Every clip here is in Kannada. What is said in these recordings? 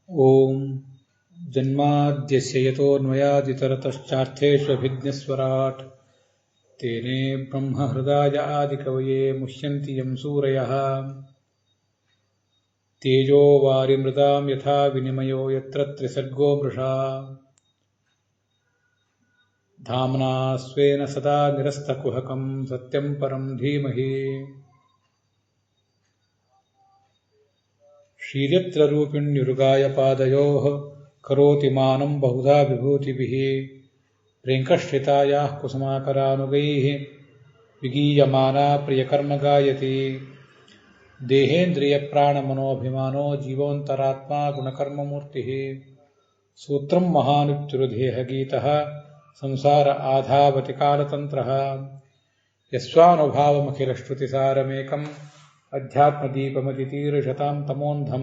ಓಂ ಜನ್ಮಾದ್ಯಸ್ಯ ಯತೋನ್ಮಯಾದಿತರತಶ್ಚಾರ್ಥೇಷ್ವಭಿಜ್ಞಸ್ವರಾಟ್ ತೇನೇ ಬ್ರಹ್ಮಹೃದಾಯ ಆದಿಕವಯೇ ಮುಹ್ಯಂತಿ ಯಂ ಸೂರಯಃ ತೇಜೋ ವಾರಿಮೃದಾಂ ಯಥಾ ವಿನಿಮಯೋ ಯತ್ರ ತ್ರಿಸರ್ಗೋ ಮೃಷಾ ಧಾಮ್ನಾ ಸ್ವೇನ ಸದಾ ನಿರಸ್ತಕುಹಕಂ ಸತ್ಯಂ ಪರಂ ಧೀಮಹಿ ಶ್ರೀಯತ್ರರೂಪಿಣ್ಯುರುಗಾಯ ಪಾದಯೋಃ ಕರೋತಿ ಮಾನಂ ಬಹುಧಾ ವಿಭೂತಿಭಿಃ ಪ್ರೇಂಕಶ್ರಿತಾಯಾಃ ಕುಸುಮಾಕರಾನುಗೈಃ ವಿಗೀಯಮಾನಾ ಪ್ರಿಯಕರ್ಮಗಾಯತಿ ದೇಹೇಂದ್ರಿಯಪ್ರಾಣಮನೋಭಿಮಾನೋ ಜೀವೋಂತರಾತ್ಮಾ ಗುಣಕರ್ಮಮೂರ್ತಿಃ ಸೂತ್ರಂ ಮಹಾನುಚ್ಯುರುದೇಹಗೀತಃ ಸಂಸಾರ ಆಧಾವತಿ ಕಾಲತಂತ್ರಃ ಯಸ್ವಾನುಭಾವಮಖಿಲಶ್ರುತಿಸಾರಮೇಕಂ ಅಧ್ಯಾತ್ಮದೀಪಮತಿತೀರ್ಷತಾಂ ತಮೋಂಧಂ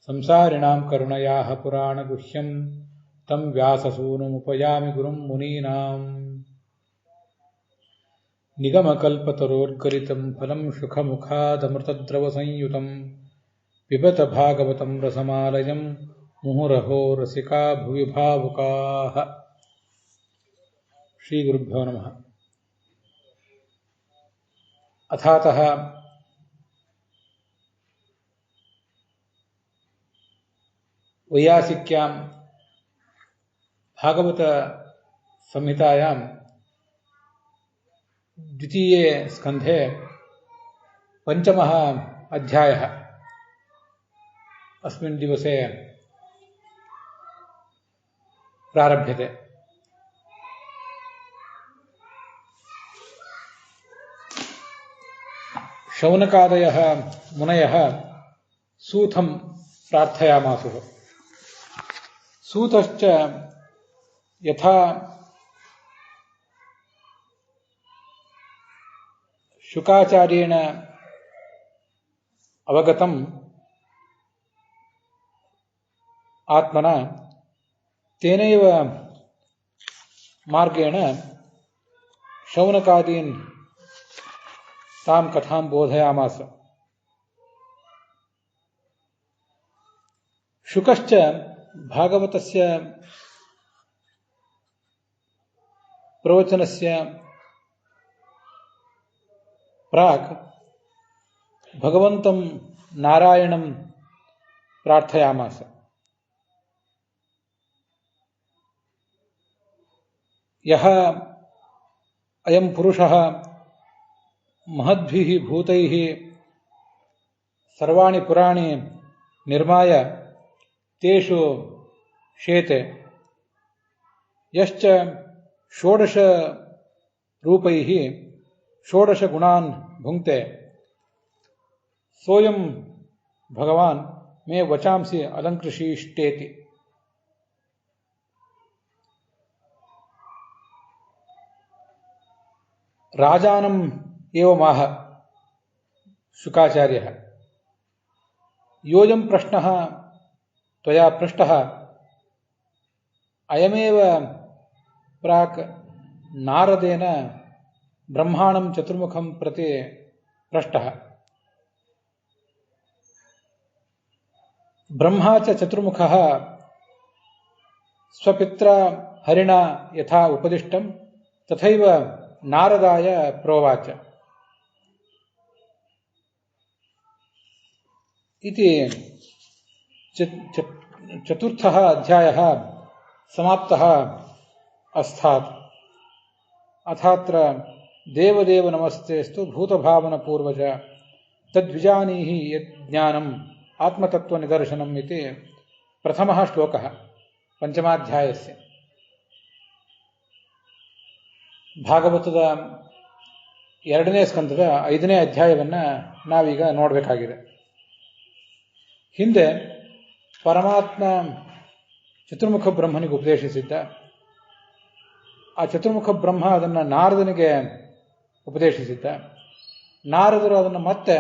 ಸಂಸಾರಿಣಾಂ ಕರುಣಯಾಃ ಪುರಾಣಗುಹ್ಯಂ ತಂ ವ್ಯಾಸಸೂನುಮುಪಯಾಮಿ ಗುರುಂ ಮುನೀನಾಂ ನಿಗಮಕಲ್ಪತರೋರ್ಗಲಿತಂ ಫಲಂ ಶುಖಮುಖಾದಮೃತದ್ರವಸಂಯುತಂ ಪಿಬತ ಭಾಗವತಂ ರಸಮಾಲಯಂ ಮುಹುರಹೋ ರಸಿಕಾ ಭುವಿ ಭಾವುಕಾಃ. ಶ್ರೀಗುರುಭ್ಯೋ ನಮಃ. ಅಥಾತಃ ವೈಯಾಸಿಕ್ಯಾಂ ಭಾಗವತ ಸಂಹಿತಾಯಾಂ ದ್ವಿತೀಯೇ ಸ್ಕಂಧೆ ಪಂಚಮಃ ಅಧ್ಯಾಯಃ अस्मिन् दिवसे प्रारभ्यते. शौनकादयः मुनयः सूतं प्रार्थयामासुः. सूतश्च यथा शुकाचार्येण अवगतम् आत्मना तेनैव मार्गेण शौनकादीन् तां कथां बोधयामास. शुकश्च भागवतस्य प्रवचनस्य प्राक् भगवन्तं नारायणं प्रार्थयामास. यः अयं पुरुषः महद्भिः भूतैः सर्वाणि पुराणि निर्माय तेषु शेते, यश्च षोडश रूपैः षोडश गुणान् भुङ्क्ते, सोऽयं भगवान् मे वचांसि अलङ्कृषीष्टेति. राजानम् एवमाह शुकाचार्यः, योऽयं प्रश्नः त्वया पृष्टः अयमेव प्राक् नारदेन ब्रह्माणं चतुर्मुखं प्रति पृष्टः. ब्रह्मा च चतुर्मुखः स्वपित्रा हरिणा यथा उपदिष्टं तथैव नारदाय प्रोवाच इति चतुर्थः अध्यायः समाप्तः अस्तात्. अथात्र देवदेव नमस्तेस्तु भूतभावनपूर्वज तद्विजानीहि यज्ञानम् आत्मतत्त्वनिदर्शनम् इति प्रथमः श्लोकः पञ्चमाध्यायस्य. ಭಾಗವತದ 2ನೇ ಸ್ಕಂದದ 5ನೇ ಅಧ್ಯಾಯವನ್ನು ನಾವೀಗ ನೋಡಬೇಕಾಗಿದೆ. ಹಿಂದೆ ಪರಮಾತ್ಮ ಚತುರ್ಮುಖ ಬ್ರಹ್ಮನಿಗೆ ಉಪದೇಶಿಸಿದ್ದ. ಆ ಚತುರ್ಮುಖ ಬ್ರಹ್ಮ ಅದನ್ನು ನಾರದನಿಗೆ ಉಪದೇಶಿಸಿದ್ದ. ನಾರದರು ಅದನ್ನು ಮತ್ತೆ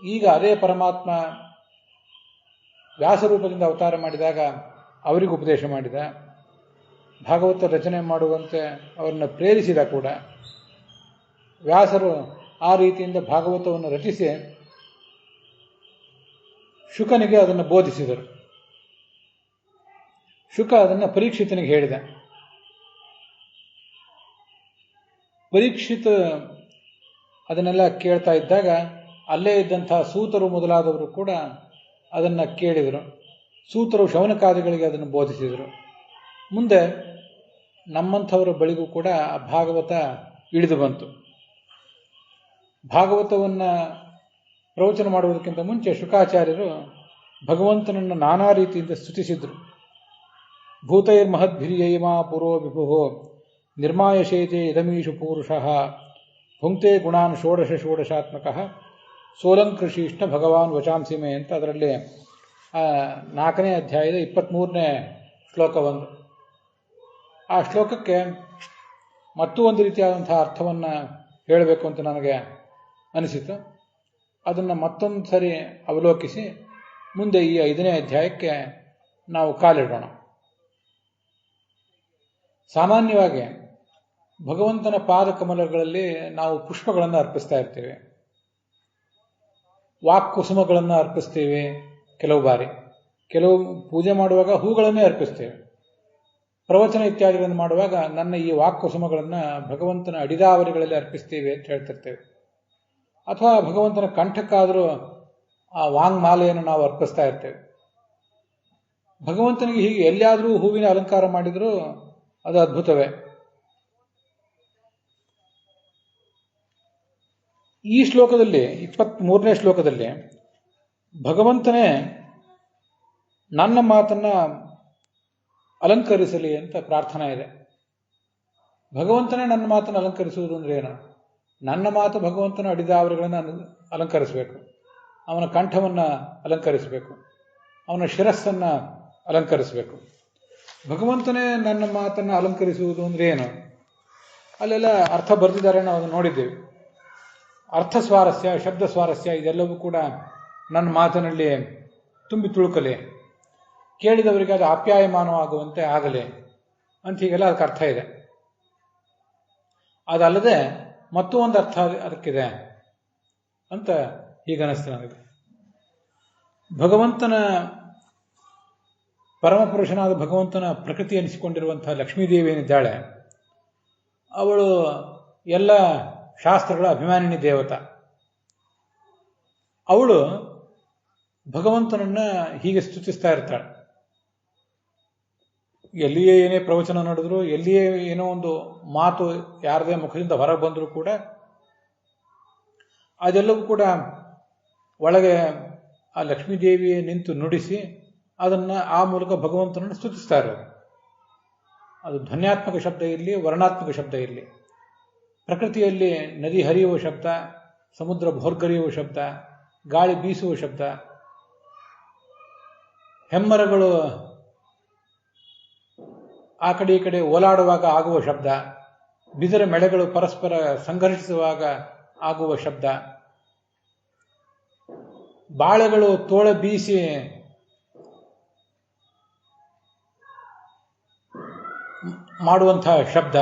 ಈಗ ಅದೇ ಪರಮಾತ್ಮ ವ್ಯಾಸರೂಪದಿಂದ ಅವತಾರ ಮಾಡಿದಾಗ ಅವರಿಗೆ ಉಪದೇಶ ಮಾಡಿದ. ಭಾಗವತ ರಚನೆ ಮಾಡುವಂತೆ ಅವರನ್ನು ಪ್ರೇರಿಸಿದ ಕೂಡ. ವ್ಯಾಸರು ಆ ರೀತಿಯಿಂದ ಭಾಗವತವನ್ನು ರಚಿಸಿ ಶುಕನಿಗೆ ಅದನ್ನು ಬೋಧಿಸಿದರು. ಶುಕ ಅದನ್ನು ಪರೀಕ್ಷಿತನಿಗೆ ಹೇಳಿದ. ಪರೀಕ್ಷಿತ ಅದನ್ನೆಲ್ಲ ಕೇಳ್ತಾ ಇದ್ದಾಗ ಅಲ್ಲೇ ಇದ್ದಂತಹ ಸೂತರು ಮೊದಲಾದವರು ಕೂಡ ಅದನ್ನು ಕೇಳಿದರು. ಸೂತರು ಶೌನಕಾದಿಗಳಿಗೆ ಅದನ್ನು ಬೋಧಿಸಿದರು. ಮುಂದೆ ನಮ್ಮಂಥವರ ಬಳಿಗೂ ಕೂಡ ಭಾಗವತ ಇಳಿದು ಬಂತು. ಭಾಗವತವನ್ನು ಪ್ರವಚನ ಮಾಡುವುದಕ್ಕಿಂತ ಮುಂಚೆ ಶುಕಾಚಾರ್ಯರು ಭಗವಂತನನ್ನು ನಾನಾ ರೀತಿಯಿಂದ ಸ್ತುತಿಸಿದರು. ಭೂತೈರ್ಮಹದ್ಭಿರ್ಯೈಮಾ ಪುರೋ ವಿಭುಹೋ ನಿರ್ಮಾಯಶೇತೆ ಇದಮೀಷು ಪೂರುಷಃ ಭುಂಕ್ತೆ ಗುಣಾನ್ ಷೋಡಶಾತ್ಮಕಃ ಸೋಲಂಕೃಷಿಷ್ಠ ಭಗವಾನ್ ವಚಾಂಸಿಮೆ ಅಂತ ಅದರಲ್ಲಿ 4ನೇ ಅಧ್ಯಾಯದ 23ನೇ ಶ್ಲೋಕ ಒಂದು. ಆ ಶ್ಲೋಕಕ್ಕೆ ಮತ್ತೂ ಒಂದು ರೀತಿಯಾದಂತಹ ಅರ್ಥವನ್ನು ಹೇಳಬೇಕು ಅಂತ ನನಗೆ ಅನಿಸಿತು. ಅದನ್ನು ಮತ್ತೊಂದು ಸರಿ ಅವಲೋಕಿಸಿ ಮುಂದೆ ಈ 5ನೇ ಅಧ್ಯಾಯಕ್ಕೆ ನಾವು ಕಾಲಿಡೋಣ. ಸಾಮಾನ್ಯವಾಗಿ ಭಗವಂತನ ಪಾದಕಮಲಗಳಲ್ಲಿ ನಾವು ಪುಷ್ಪಗಳನ್ನು ಅರ್ಪಿಸ್ತಾ ಇರ್ತೀವಿ, ವಾಕ್ಕುಸುಮಗಳನ್ನು ಅರ್ಪಿಸ್ತೀವಿ, ಕೆಲವು ಬಾರಿ ಕೆಲವು ಪೂಜೆ ಮಾಡುವಾಗ ಹೂಗಳನ್ನೇ ಅರ್ಪಿಸ್ತೇವೆ. ಪ್ರವಚನ ಇತ್ಯಾದಿಗಳನ್ನು ಮಾಡುವಾಗ ನನ್ನ ಈ ವಾಕ್ಕುಸುಮಗಳನ್ನು ಭಗವಂತನ ಅಡಿದಾವರಿಗಳಲ್ಲಿ ಅರ್ಪಿಸ್ತೀವಿ ಅಂತ ಹೇಳ್ತಿರ್ತೇವೆ. ಅಥವಾ ಭಗವಂತನ ಕಂಠಕ್ಕಾದರೂ ಆ ವಾಂಗ್ಮಾಲೆಯನ್ನು ನಾವು ಅರ್ಪಿಸ್ತಾ ಇರ್ತೇವೆ. ಭಗವಂತನಿಗೆ ಹೀಗೆ ಎಲ್ಲಿಯಾದರೂ ಹೂವಿನ ಅಲಂಕಾರ ಮಾಡಿದರೂ ಅದು ಅದ್ಭುತವೇ. ಈ ಶ್ಲೋಕದಲ್ಲಿ 23ನೇ ಶ್ಲೋಕದಲ್ಲಿ ಭಗವಂತನೇ ನನ್ನ ಮಾತನ್ನು ಅಲಂಕರಿಸಲಿ ಅಂತ ಪ್ರಾರ್ಥನಾ ಇದೆ. ಭಗವಂತನೇ ನನ್ನ ಮಾತನ್ನು ಅಲಂಕರಿಸುವುದು ಅಂದರೆ ಏನು? ನನ್ನ ಮಾತು ಭಗವಂತನ ಅಡಿದಾವರಿಗಳನ್ನು ಅಲಂಕರಿಸಬೇಕು, ಅವನ ಕಂಠವನ್ನು ಅಲಂಕರಿಸಬೇಕು, ಅವನ ಶಿರಸ್ಸನ್ನು ಅಲಂಕರಿಸಬೇಕು. ಭಗವಂತನೇ ನನ್ನ ಮಾತನ್ನು ಅಲಂಕರಿಸುವುದು ಅಂದರೆ ಏನು? ಅಲ್ಲೆಲ್ಲ ಅರ್ಥ ಬರೆದಿದ್ದಾರೆ, ನಾವು ಅದನ್ನು ನೋಡಿದ್ದೇವೆ. ಅರ್ಥ ಸ್ವಾರಸ್ಯ, ಶಬ್ದ ಸ್ವಾರಸ್ಯ ಇದೆಲ್ಲವೂ ಕೂಡ ನನ್ನ ಮಾತಿನಲ್ಲಿ ತುಂಬಿ ತುಳುಕಲಿ, ಕೇಳಿದವರಿಗೆ ಅದು ಆಪ್ಯಾಯಮಾನವಾಗುವಂತೆ ಆಗಲಿ ಅಂತ ಹೀಗೆಲ್ಲ ಅದಕ್ಕೆ ಅರ್ಥ ಇದೆ. ಅದಲ್ಲದೆ ಮತ್ತೂ ಒಂದು ಅರ್ಥ ಅದಕ್ಕಿದೆ ಅಂತ ಹೀಗನ್ನಿಸ್ತು ನನಗೆ. ಭಗವಂತನ ಪರಮಪುರುಷನಾದ ಭಗವಂತನ ಪ್ರಕೃತಿ ಎನಿಸಿಕೊಂಡಿರುವಂತಹ ಲಕ್ಷ್ಮೀದೇವಿ ಏನಿದ್ದಾಳೆ, ಅವಳು ಎಲ್ಲ ಶಾಸ್ತ್ರಗಳ ಅಭಿಮಾನಿನಿ ದೇವತ. ಅವಳು ಭಗವಂತನನ್ನ ಹೀಗೆ ಸ್ತುತಿಸ್ತಾ ಇರ್ತಾಳೆ. ಎಲ್ಲಿಯೇ ಏನೇ ಪ್ರವಚನ ನಡೆದ್ರು, ಎಲ್ಲಿಯೇ ಏನೋ ಒಂದು ಮಾತು ಯಾರದೇ ಮುಖದಿಂದ ಹೊರಗೆ ಬಂದರೂ ಕೂಡ ಅದೆಲ್ಲವೂ ಕೂಡ ಒಳಗೆ ಆ ಲಕ್ಷ್ಮೀದೇವಿಯೇ ನಿಂತು ನುಡಿಸಿ ಅದನ್ನು ಆ ಮೂಲಕ ಭಗವಂತನನ್ನು ಸ್ತುತಿಸ್ತಾ ಇರೋದು. ಅದು ಧ್ವನ್ಯಾತ್ಮಕ ಶಬ್ದ ಇರಲಿ, ವರ್ಣಾತ್ಮಕ ಶಬ್ದ ಇರಲಿ. ಪ್ರಕೃತಿಯಲ್ಲಿ ನದಿ ಹರಿಯುವ ಶಬ್ದ, ಸಮುದ್ರ ಭೋರ್ಗರಿಯುವ ಶಬ್ದ, ಗಾಳಿ ಬೀಸುವ ಶಬ್ದ, ಹೆಮ್ಮರಗಳು ಆ ಕಡೆ ಈ ಕಡೆ ಓಲಾಡುವಾಗ ಆಗುವ ಶಬ್ದ, ಬಿದಿರ ಮೆಳೆಗಳು ಪರಸ್ಪರ ಸಂಘರ್ಷಿಸುವಾಗ ಆಗುವ ಶಬ್ದ, ಬಾಳೆಗಳು ತೋಳ ಬೀಸಿ ಮಾಡುವಂತಹ ಶಬ್ದ,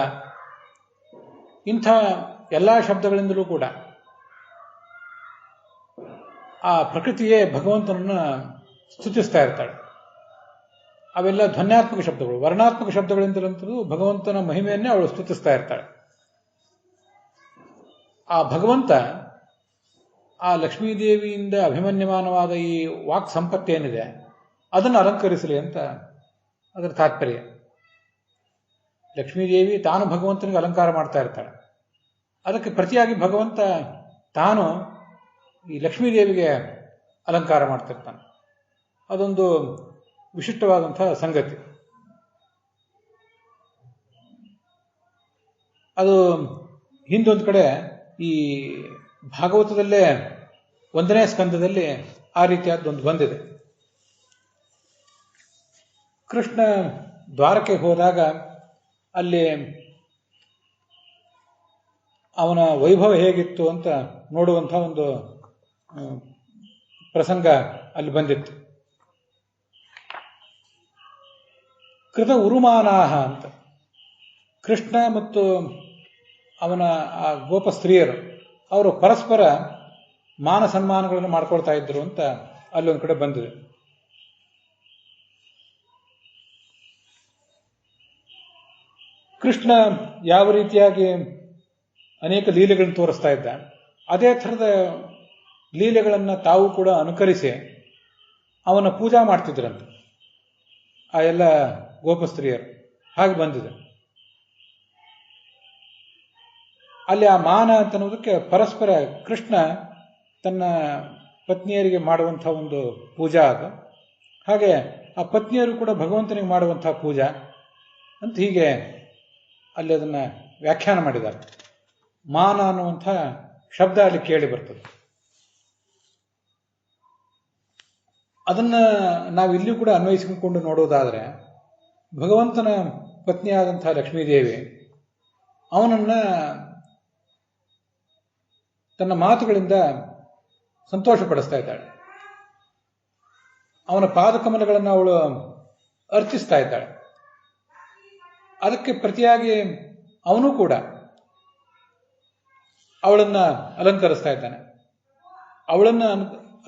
ಇಂಥ ಎಲ್ಲ ಶಬ್ದಗಳಿಂದಲೂ ಕೂಡ ಆ ಪ್ರಕೃತಿಯೇ ಭಗವಂತನನ್ನು ಸ್ತುತಿಸ್ತಾ ಇರ್ತಾಳೆ. ಅವೆಲ್ಲ ಧ್ವನ್ಯಾತ್ಮಕ ಶಬ್ದಗಳು. ವರ್ಣಾತ್ಮಕ ಶಬ್ದಗಳಿಂದಲಂತೂ ಭಗವಂತನ ಮಹಿಮೆಯನ್ನೇ ಅವಳು ಸ್ತುತಿಸ್ತಾ ಇರ್ತಾಳೆ. ಆ ಭಗವಂತ ಆ ಲಕ್ಷ್ಮೀದೇವಿಯಿಂದ ಅಭಿಮನ್ಯಮಾನವಾದ ಈ ವಾಕ್ ಸಂಪತ್ತೇನಿದೆ ಅದನ್ನು ಅಲಂಕರಿಸಲಿ ಅಂತ ಅದರ ತಾತ್ಪರ್ಯ. ಲಕ್ಷ್ಮೀದೇವಿ ತಾನು ಭಗವಂತನಿಗೆ ಅಲಂಕಾರ ಮಾಡ್ತಾ ಇರ್ತಾಳೆ. ಅದಕ್ಕೆ ಪ್ರತಿಯಾಗಿ ಭಗವಂತ ತಾನು ಈ ಲಕ್ಷ್ಮೀದೇವಿಗೆ ಅಲಂಕಾರ ಮಾಡ್ತಿರ್ತಾನೆ. ಅದೊಂದು ವಿಶಿಷ್ಟವಾದಂತಹ ಸಂಗತಿ. ಅದು ಹಿಂದೊಂದು ಕಡೆ ಈ ಭಾಗವತದಲ್ಲೇ 1ನೇ ಸ್ಕಂದದಲ್ಲಿ ಆ ರೀತಿಯಾದ್ದೊಂದು ಬಂದಿದೆ. ಕೃಷ್ಣ ದ್ವಾರಕ್ಕೆ ಹೋದಾಗ ಅಲ್ಲಿ ಅವನ ವೈಭವ ಹೇಗಿತ್ತು ಅಂತ ನೋಡುವಂಥ ಒಂದು ಪ್ರಸಂಗ ಅಲ್ಲಿ ಬಂದಿತ್ತು. ಕೃತ ಉರುಮಾನಾಹ ಅಂತ ಕೃಷ್ಣ ಮತ್ತು ಅವನ ಆ ಗೋಪ ಸ್ತ್ರೀಯರು ಅವರು ಪರಸ್ಪರ ಮಾನ ಸನ್ಮಾನಗಳನ್ನು ಮಾಡ್ಕೊಳ್ತಾ ಇದ್ರು ಅಂತ ಅಲ್ಲೊಂದು ಕಡೆ ಬಂದಿದೆ. ಕೃಷ್ಣ ಯಾವ ರೀತಿಯಾಗಿ ಅನೇಕ ಲೀಲೆಗಳನ್ನು ತೋರಿಸ್ತಾ ಇದ್ದ, ಅದೇ ಥರದ ಲೀಲೆಗಳನ್ನು ತಾವು ಕೂಡ ಅನುಕರಿಸಿ ಅವನ ಪೂಜಾ ಮಾಡ್ತಿದ್ರಂತೆ ಆ ಎಲ್ಲ ಗೋಪಸ್ತ್ರೀಯರು. ಹಾಗೆ ಬಂದಿದೆ ಅಲ್ಲಿ ಆ ಮಾನ ಅಂತನ್ನೋದಕ್ಕೆ ಪರಸ್ಪರ ಕೃಷ್ಣ ತನ್ನ ಪತ್ನಿಯರಿಗೆ ಮಾಡುವಂತಹ ಒಂದು ಪೂಜಾ ಅದು, ಹಾಗೆ ಆ ಪತ್ನಿಯರು ಕೂಡ ಭಗವಂತನಿಗೆ ಮಾಡುವಂತಹ ಪೂಜಾ ಅಂತ ಹೀಗೆ ಅಲ್ಲಿ ಅದನ್ನು ವ್ಯಾಖ್ಯಾನ ಮಾಡಿದ್ದಾರೆ. ಮಾನ ಅನ್ನುವಂಥ ಶಬ್ದ ಅಲ್ಲಿ ಕೇಳಿ ಬರ್ತದೆ. ಅದನ್ನ ನಾವು ಇಲ್ಲಿ ಕೂಡ ಅನ್ವಯಿಸಿಕೊಂಡು ನೋಡೋದಾದರೆ, ಭಗವಂತನ ಪತ್ನಿಯಾದಂತಹ ಲಕ್ಷ್ಮೀದೇವಿ ಅವನನ್ನ ತನ್ನ ಮಾತುಗಳಿಂದ ಸಂತೋಷಪಡಿಸ್ತಾ ಇದ್ದಾಳೆ. ಅವನ ಪಾದಕಮಲಗಳನ್ನು ಅವಳು ಅರ್ಚಿಸ್ತಾ ಇದ್ದಾಳೆ. ಅದಕ್ಕೆ ಪ್ರತಿಯಾಗಿ ಅವನು ಕೂಡ ಅವಳನ್ನ ಅಲಂಕರಿಸ್ತಾ ಇದ್ದಾನೆ. ಅವಳನ್ನ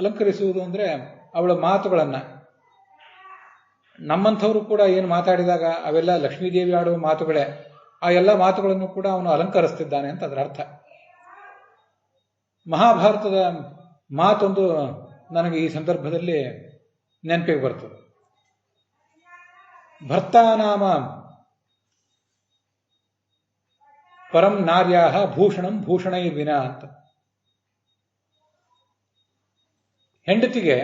ಅಲಂಕರಿಸುವುದು ಅಂದರೆ ಅವಳ ಮಾತುಗಳನ್ನ, ನಮ್ಮಂಥವರು ಕೂಡ ಏನು ಮಾತಾಡಿದಾಗ ಅವೆಲ್ಲ ಲಕ್ಷ್ಮೀದೇವಿ ಆಡುವ ಮಾತುಗಳೇ, ಆ ಎಲ್ಲ ಮಾತುಗಳನ್ನು ಕೂಡ ಅವನು ಅಲಂಕರಿಸ್ತಿದ್ದಾನೆ ಅಂತ ಅದರ ಅರ್ಥ. ಮಹಾಭಾರತದ ಮಾತೊಂದು ನನಗೆ ಈ ಸಂದರ್ಭದಲ್ಲಿ ನೆನಪಿಗೆ ಬರ್ತದೆ. ಭರ್ತಾನಾಮ ಪರಂ ನಾರ್ಯಾಹ ಭೂಷಣಂ ಭೂಷಣೈ ವಿನ ಅಂತ. ಹೆಂಡತಿಗೆ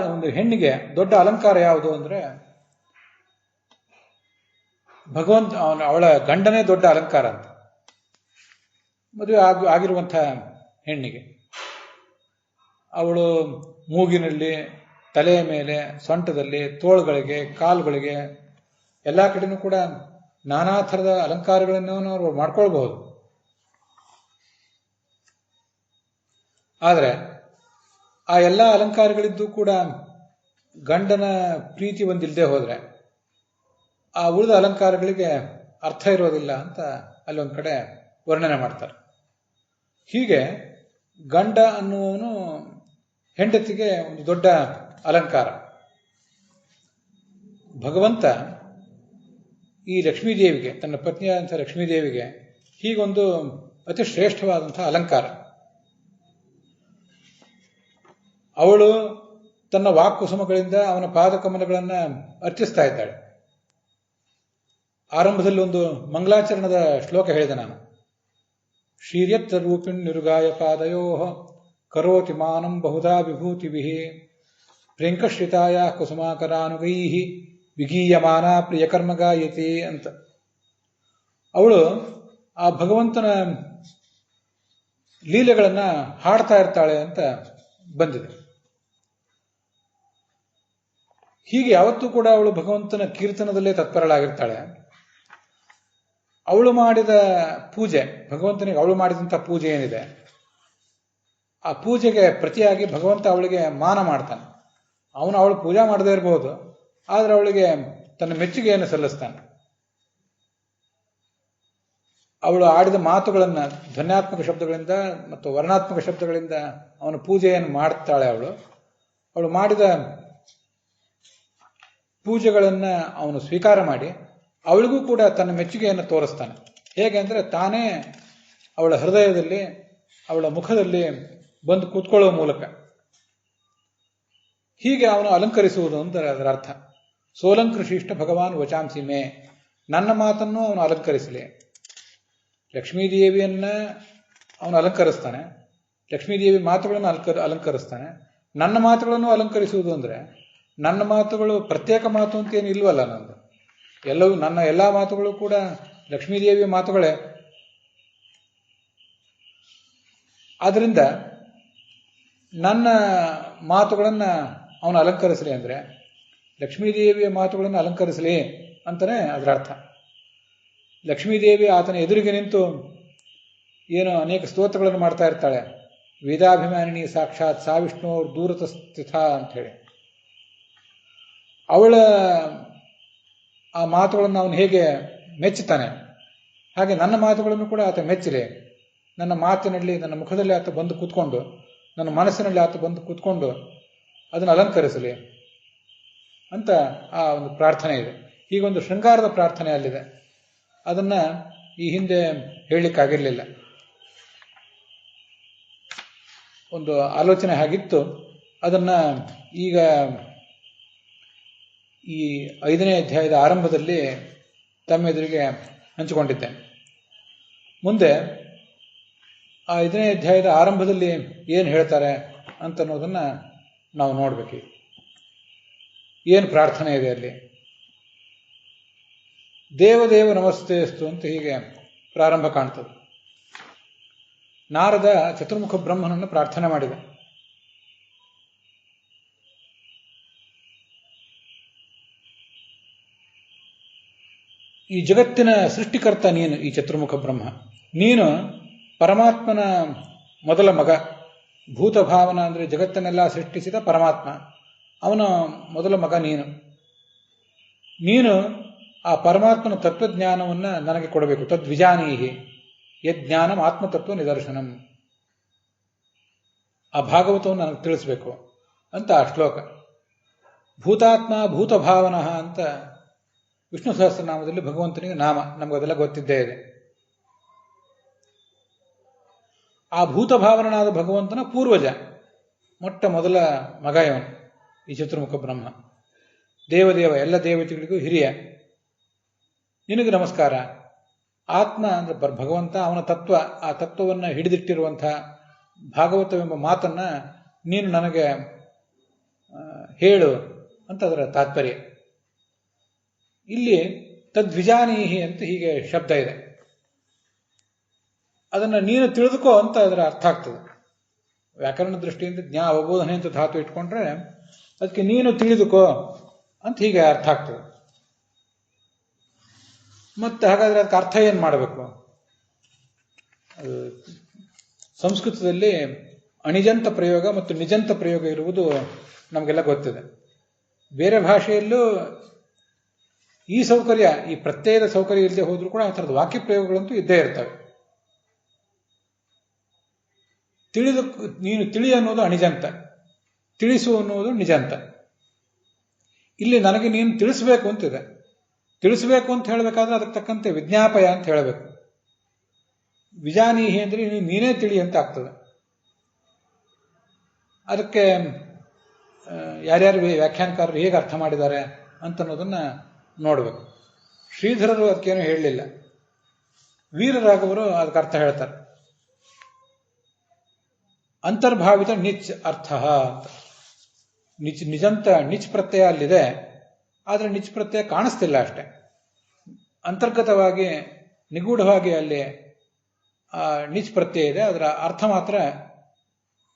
ಒಂದು ಹೆಣ್ಣಿಗೆ ದೊಡ್ಡ ಅಲಂಕಾರ ಯಾವುದು ಅಂದ್ರೆ ಭಗವಂತ ಅವಳ ಗಂಡನೇ ದೊಡ್ಡ ಅಲಂಕಾರ ಅಂತ. ಮದುವೆ ಆಗಿರುವಂತಹ ಹೆಣ್ಣಿಗೆ ಅವಳು ಮೂಗಿನಲ್ಲಿ, ತಲೆಯ ಮೇಲೆ, ಸೊಂಟದಲ್ಲಿ, ತೋಳುಗಳಿಗೆ, ಕಾಲುಗಳಿಗೆ ಎಲ್ಲ ಕಡೆನೂ ಕೂಡ ನಾನಾ ಥರದ ಅಲಂಕಾರಗಳನ್ನು ಅವರು ಮಾಡ್ಕೊಳ್ಬಹುದು. ಆದರೆ ಆ ಎಲ್ಲ ಅಲಂಕಾರಗಳಿದ್ದು ಕೂಡ ಗಂಡನ ಪ್ರೀತಿ ಒಂದಿಲ್ಲದೆ ಹೋದ್ರೆ ಆ ಉಳಿದ ಅಲಂಕಾರಗಳಿಗೆ ಅರ್ಥ ಇರೋದಿಲ್ಲ ಅಂತ ಅಲ್ಲಿ ಒಂದು ಕಡೆ ವರ್ಣನೆ ಮಾಡ್ತಾರೆ. ಹೀಗೆ ಗಂಡ ಅನ್ನುವನು ಹೆಂಡತಿಗೆ ಒಂದು ದೊಡ್ಡ ಅಲಂಕಾರ. ಭಗವಂತ ಈ ಲಕ್ಷ್ಮೀದೇವಿಗೆ, ತನ್ನ ಪತ್ನಿಯಾದಂಥ ಲಕ್ಷ್ಮೀದೇವಿಗೆ ಹೀಗೊಂದು ಅತಿ ಶ್ರೇಷ್ಠವಾದಂತಹ ಅಲಂಕಾರ. ಅವಳು ತನ್ನ ವಾಕ್ಕುಸುಮಗಳಿಂದ ಅವನ ಪಾದಕಮಲಗಳನ್ನು ಅರ್ಚಿಸ್ತಾ ಇದ್ದಾಳೆ. ಆರಂಭದಲ್ಲಿ ಒಂದು ಮಂಗಲಾಚರಣದ ಶ್ಲೋಕ ಹೇಳಿದೆ ನಾನು. ಶ್ರೀರ್ಯತ್ರ ರೂಪಿಣ್ ನಿರುಗಾಯ ಪಾದಯೋ ಕರೋತಿ ಮಾನಂ ಬಹುಧಾ ವಿಭೂತಿಭಿಃ ಪ್ರೇಂಕಶ್ರಿತಾಯ ಕುಸುಮಾಕರಾನುಗೈ ವಿಗೀಯಮಾನ ಪ್ರಿಯಕರ್ಮಗಾಯತಿ ಅಂತ. ಅವಳು ಆ ಭಗವಂತನ ಲೀಲೆಗಳನ್ನ ಹಾಡ್ತಾ ಇರ್ತಾಳೆ ಅಂತ ಬಂದಿದೆ. ಹೀಗೆ ಯಾವತ್ತೂ ಕೂಡ ಅವಳು ಭಗವಂತನ ಕೀರ್ತನದಲ್ಲೇ ತತ್ಪರಳಾಗಿರ್ತಾಳೆ. ಅವಳು ಮಾಡಿದ ಪೂಜೆ, ಭಗವಂತನಿಗೆ ಅವಳು ಮಾಡಿದಂಥ ಪೂಜೆ ಏನಿದೆ, ಆ ಪೂಜೆಗೆ ಪ್ರತಿಯಾಗಿ ಭಗವಂತ ಅವಳಿಗೆ ಮಾನ ಮಾಡ್ತಾನೆ. ಅವಳು ಪೂಜೆ ಮಾಡದೇ ಇರಬಹುದು, ಆದರೆ ಅವಳಿಗೆ ತನ್ನ ಮೆಚ್ಚುಗೆಯನ್ನು ಸಲ್ಲಿಸ್ತಾನೆ. ಅವಳು ಆಡಿದ ಮಾತುಗಳನ್ನು ಧ್ವನ್ಯಾತ್ಮಕ ಶಬ್ದಗಳಿಂದ ಮತ್ತು ವರ್ಣಾತ್ಮಕ ಶಬ್ದಗಳಿಂದ ಅವನ ಪೂಜೆಯನ್ನು ಮಾಡ್ತಾಳೆ. ಅವಳು ಮಾಡಿದ ಪೂಜೆಗಳನ್ನ ಅವನು ಸ್ವೀಕಾರ ಮಾಡಿ ಅವಳಿಗೂ ಕೂಡ ತನ್ನ ಮೆಚ್ಚುಗೆಯನ್ನು ತೋರಿಸ್ತಾನೆ. ಹೇಗೆ ಅಂದರೆ ತಾನೇ ಅವಳ ಹೃದಯದಲ್ಲಿ, ಅವಳ ಮುಖದಲ್ಲಿ ಬಂದು ಕೂತ್ಕೊಳ್ಳುವ ಮೂಲಕ. ಹೀಗೆ ಅವನು ಅಲಂಕರಿಸುವುದು ಅಂತ ಅದರ ಅರ್ಥ. ಸೋಲಂಕೃಶಿಷ್ಟ ಭಗವಾನ್ ವಚಾಂಸಿ ಮೇ, ನನ್ನ ಮಾತನ್ನು ಅವನು ಅಲಂಕರಿಸಲಿ. ಲಕ್ಷ್ಮೀದೇವಿಯನ್ನ ಅವನು ಅಲಂಕರಿಸ್ತಾನೆ, ಲಕ್ಷ್ಮೀದೇವಿ ಮಾತುಗಳನ್ನು ಅಲಂಕರಿಸ್ತಾನೆ. ನನ್ನ ಮಾತುಗಳನ್ನು ಅಲಂಕರಿಸುವುದು ಅಂದರೆ ನನ್ನ ಮಾತುಗಳು ಪ್ರತ್ಯೇಕ ಮಾತು ಅಂತ ಏನು ಇಲ್ವಲ್ಲ. ನಂದು ಎಲ್ಲವೂ, ನನ್ನ ಎಲ್ಲ ಮಾತುಗಳು ಕೂಡ ಲಕ್ಷ್ಮೀದೇವಿಯ ಮಾತುಗಳೇ. ಆದ್ರಿಂದ ನನ್ನ ಮಾತುಗಳನ್ನು ಅವನು ಅಲಂಕರಿಸಲಿ ಅಂದರೆ ಲಕ್ಷ್ಮೀದೇವಿಯ ಮಾತುಗಳನ್ನು ಅಲಂಕರಿಸಲಿ ಅಂತಲೇ ಅದರ ಅರ್ಥ. ಲಕ್ಷ್ಮೀದೇವಿ ಆತನ ಎದುರಿಗೆ ನಿಂತು ಏನು ಅನೇಕ ಸ್ತೋತ್ರಗಳನ್ನು ಮಾಡ್ತಾ ಇರ್ತಾಳೆ. ವೇದಾಭಿಮಾನಿನಿ ಸಾಕ್ಷಾತ್ ಸಾ ವಿಷ್ಣು ದೂರತ ಸ್ಥಿತ ಅಂಥೇಳಿ. ಅವಳ ಆ ಮಾತುಗಳನ್ನು ಅವನು ಹೇಗೆ ಮೆಚ್ಚುತ್ತಾನೆ, ಹಾಗೆ ನನ್ನ ಮಾತುಗಳನ್ನು ಕೂಡ ಆತ ಮೆಚ್ಚಲಿ. ನನ್ನ ಮಾತಿನಲ್ಲಿ, ನನ್ನ ಮುಖದಲ್ಲಿ ಆತ ಬಂದು ಕೂತ್ಕೊಂಡು, ನನ್ನ ಮನಸ್ಸಿನಲ್ಲಿ ಆತ ಬಂದು ಕೂತ್ಕೊಂಡು ಅದನ್ನು ಅಲಂಕರಿಸಲಿ ಅಂತ ಆ ಒಂದು ಪ್ರಾರ್ಥನೆ ಇದೆ. ಹೀಗೊಂದು ಶೃಂಗಾರದ ಪ್ರಾರ್ಥನೆ ಅಲ್ಲಿದೆ. ಅದನ್ನು ಈ ಹಿಂದೆ ಹೇಳಲಿಕ್ಕಾಗಿರಲಿಲ್ಲ. ಒಂದು ಆಲೋಚನೆ ಹಾಗಿತ್ತು, ಅದನ್ನು ಈಗ ಈ 5ನೇ ಅಧ್ಯಾಯದ ಆರಂಭದಲ್ಲಿ ತಮ್ಮೆದುರಿಗೆ ಹಂಚಿಕೊಂಡಿದ್ದೇನೆ. ಮುಂದೆ ಆ 5ನೇ ಅಧ್ಯಾಯದ ಆರಂಭದಲ್ಲಿ ಏನು ಹೇಳ್ತಾರೆ ಅಂತನ್ನೋದನ್ನು ನಾವು ನೋಡಬೇಕು. ಏನು ಪ್ರಾರ್ಥನೆ ಇದೆ ಅಲ್ಲಿ. ದೇವದೇವ ನಮಸ್ತೆಸ್ತು ಅಂತ ಹೀಗೆ ಪ್ರಾರಂಭ ಕಾಣ್ತದೆ. ನಾರದ ಚತುರ್ಮುಖ ಬ್ರಹ್ಮನನ್ನು ಪ್ರಾರ್ಥನೆ ಮಾಡಿದ. ಈ ಜಗತ್ತಿನ ಸೃಷ್ಟಿಕರ್ತ ನೀನು, ಈ ಚತುರ್ಮುಖ ಬ್ರಹ್ಮ. ನೀನು ಪರಮಾತ್ಮನ ಮೊದಲ ಮಗ. ಭೂತಭಾವನ ಅಂದರೆ ಜಗತ್ತನ್ನೆಲ್ಲ ಸೃಷ್ಟಿಸಿದ ಪರಮಾತ್ಮ, ಅವನ ಮೊದಲ ಮಗ ನೀನು. ನೀನು ಆ ಪರಮಾತ್ಮನ ತತ್ವಜ್ಞಾನವನ್ನು ನನಗೆ ಕೊಡಬೇಕು. ತದ್ವಿಜಾನೀಹಿ ಯಜ್ಞಾನಂ ಆತ್ಮತತ್ವ ನಿದರ್ಶನಂ. ಆ ಭಾಗವತವನ್ನು ನನಗೆ ತಿಳಿಸ್ಬೇಕು ಅಂತ ಆ ಶ್ಲೋಕ. ಭೂತಾತ್ಮ ಭೂತಭಾವನಃ ಅಂತ ವಿಷ್ಣು ಸಹಸ್ರನಾಮದಲ್ಲಿ ಭಗವಂತನಿಗೆ ನಾಮ, ನಮಗದೆಲ್ಲ ಗೊತ್ತಿದ್ದೇ ಇದೆ. ಆ ಭೂತಭಾವನಾದ ಭಗವಂತನ ಪೂರ್ವಜ, ಮೊಟ್ಟ ಮೊದಲ ಮಗ ಇವನು, ಈ ಚತುರ್ಮುಖ ಬ್ರಹ್ಮ. ದೇವದೇವ, ಎಲ್ಲ ದೇವತೆಗಳಿಗೂ ಹಿರಿಯ. ನಿನಗೆ ನಮಸ್ಕಾರ. ಆತ್ಮ ಅಂದರೆ ಭಗವಂತ, ಅವನ ತತ್ವ, ಆ ತತ್ವವನ್ನು ಹಿಡಿದಿಟ್ಟಿರುವಂತಹ ಭಾಗವತವೆಂಬ ಮಾತನ್ನು ನೀನು ನನಗೆ ಹೇಳು ಅಂತ ಅದರ ತಾತ್ಪರ್ಯ. ಇಲ್ಲಿ ತದ್ವಿಜಾನೀಹಿ ಅಂತ ಹೀಗೆ ಶಬ್ದ ಇದೆ. ಅದನ್ನು ನೀನು ತಿಳಿದುಕೋ ಅಂತ ಅದರ ಅರ್ಥ ಆಗ್ತದೆ. ವ್ಯಾಕರಣ ದೃಷ್ಟಿಯಿಂದ ಅವಬೋಧನೆ ಅಂತ ಧಾತು ಇಟ್ಕೊಂಡ್ರೆ ಅದಕ್ಕೆ ನೀನು ತಿಳಿದುಕೋ ಅಂತ ಹೀಗೆ ಅರ್ಥ ಆಗ್ತದೆ. ಮತ್ತೆ ಹಾಗಾದ್ರೆ ಅದಕ್ಕೆ ಅರ್ಥ ಏನು ಮಾಡಬೇಕು? ಸಂಸ್ಕೃತದಲ್ಲಿ ಅಣಿಜಂತ ಪ್ರಯೋಗ ಮತ್ತು ನಿಜಂತ ಪ್ರಯೋಗ ಇರುವುದು ನಮಗೆಲ್ಲ ಗೊತ್ತಿದೆ. ಬೇರೆ ಭಾಷೆಯಲ್ಲೂ ಈ ಸೌಕರ್ಯ, ಈ ಪ್ರತ್ಯಯದ ಸೌಕರ್ಯ ಇಲ್ಲದೆ ಹೋದ್ರೂ ಕೂಡ ಆ ಥರದ ವಾಕ್ಯ ಪ್ರಯೋಗಗಳಂತೂ ಇದ್ದೇ ಇರ್ತವೆ. ನೀನು ತಿಳಿ ಅನ್ನೋದು ಅಣಿಜಂತ, ತಿಳಿಸು ಅನ್ನೋದು ನಿಜಂತ. ಇಲ್ಲಿ ನನಗೆ ನೀನು ತಿಳಿಸ್ಬೇಕು ಅಂತಿದೆ. ತಿಳಿಸ್ಬೇಕು ಅಂತ ಹೇಳಬೇಕಾದ್ರೆ ಅದಕ್ಕೆ ತಕ್ಕಂತೆ ವಿಜ್ಞಾಪಯ ಅಂತ ಹೇಳಬೇಕು. ವಿಜಾನೀಹಿ ಅಂದರೆ ನೀನೇ ತಿಳಿ ಅಂತ ಆಗ್ತದೆ. ಅದಕ್ಕೆ ಯಾರ್ಯಾರು ವ್ಯಾಖ್ಯಾನಕಾರರು ಹೇಗೆ ಅರ್ಥ ಮಾಡಿದ್ದಾರೆ ಅಂತನ್ನೋದನ್ನು ನೋಡಬೇಕು. ಶ್ರೀಧರರು ಅದಕ್ಕೇನು ಹೇಳಲಿಲ್ಲ, ವೀರರಾಘವರು ಅದಕ್ಕೆ ಅರ್ಥ ಹೇಳ್ತಾರೆ. ಅಂತರ್ಭಾವಿತ ನಿಚ್ ಅರ್ಥ ಅಂತ. ನಿಜಂತ ನಿಚ್ ಪ್ರತ್ಯಯ ಅಲ್ಲಿದೆ, ಆದರೆ ನಿಚ್ ಪ್ರತ್ಯಯ ಕಾಣಿಸ್ತಿಲ್ಲ ಅಷ್ಟೆ. ಅಂತರ್ಗತವಾಗಿ ನಿಗೂಢವಾಗಿ ಅಲ್ಲಿ ನಿಚ್ ಪ್ರತ್ಯಯ ಇದೆ, ಅದರ ಅರ್ಥ ಮಾತ್ರ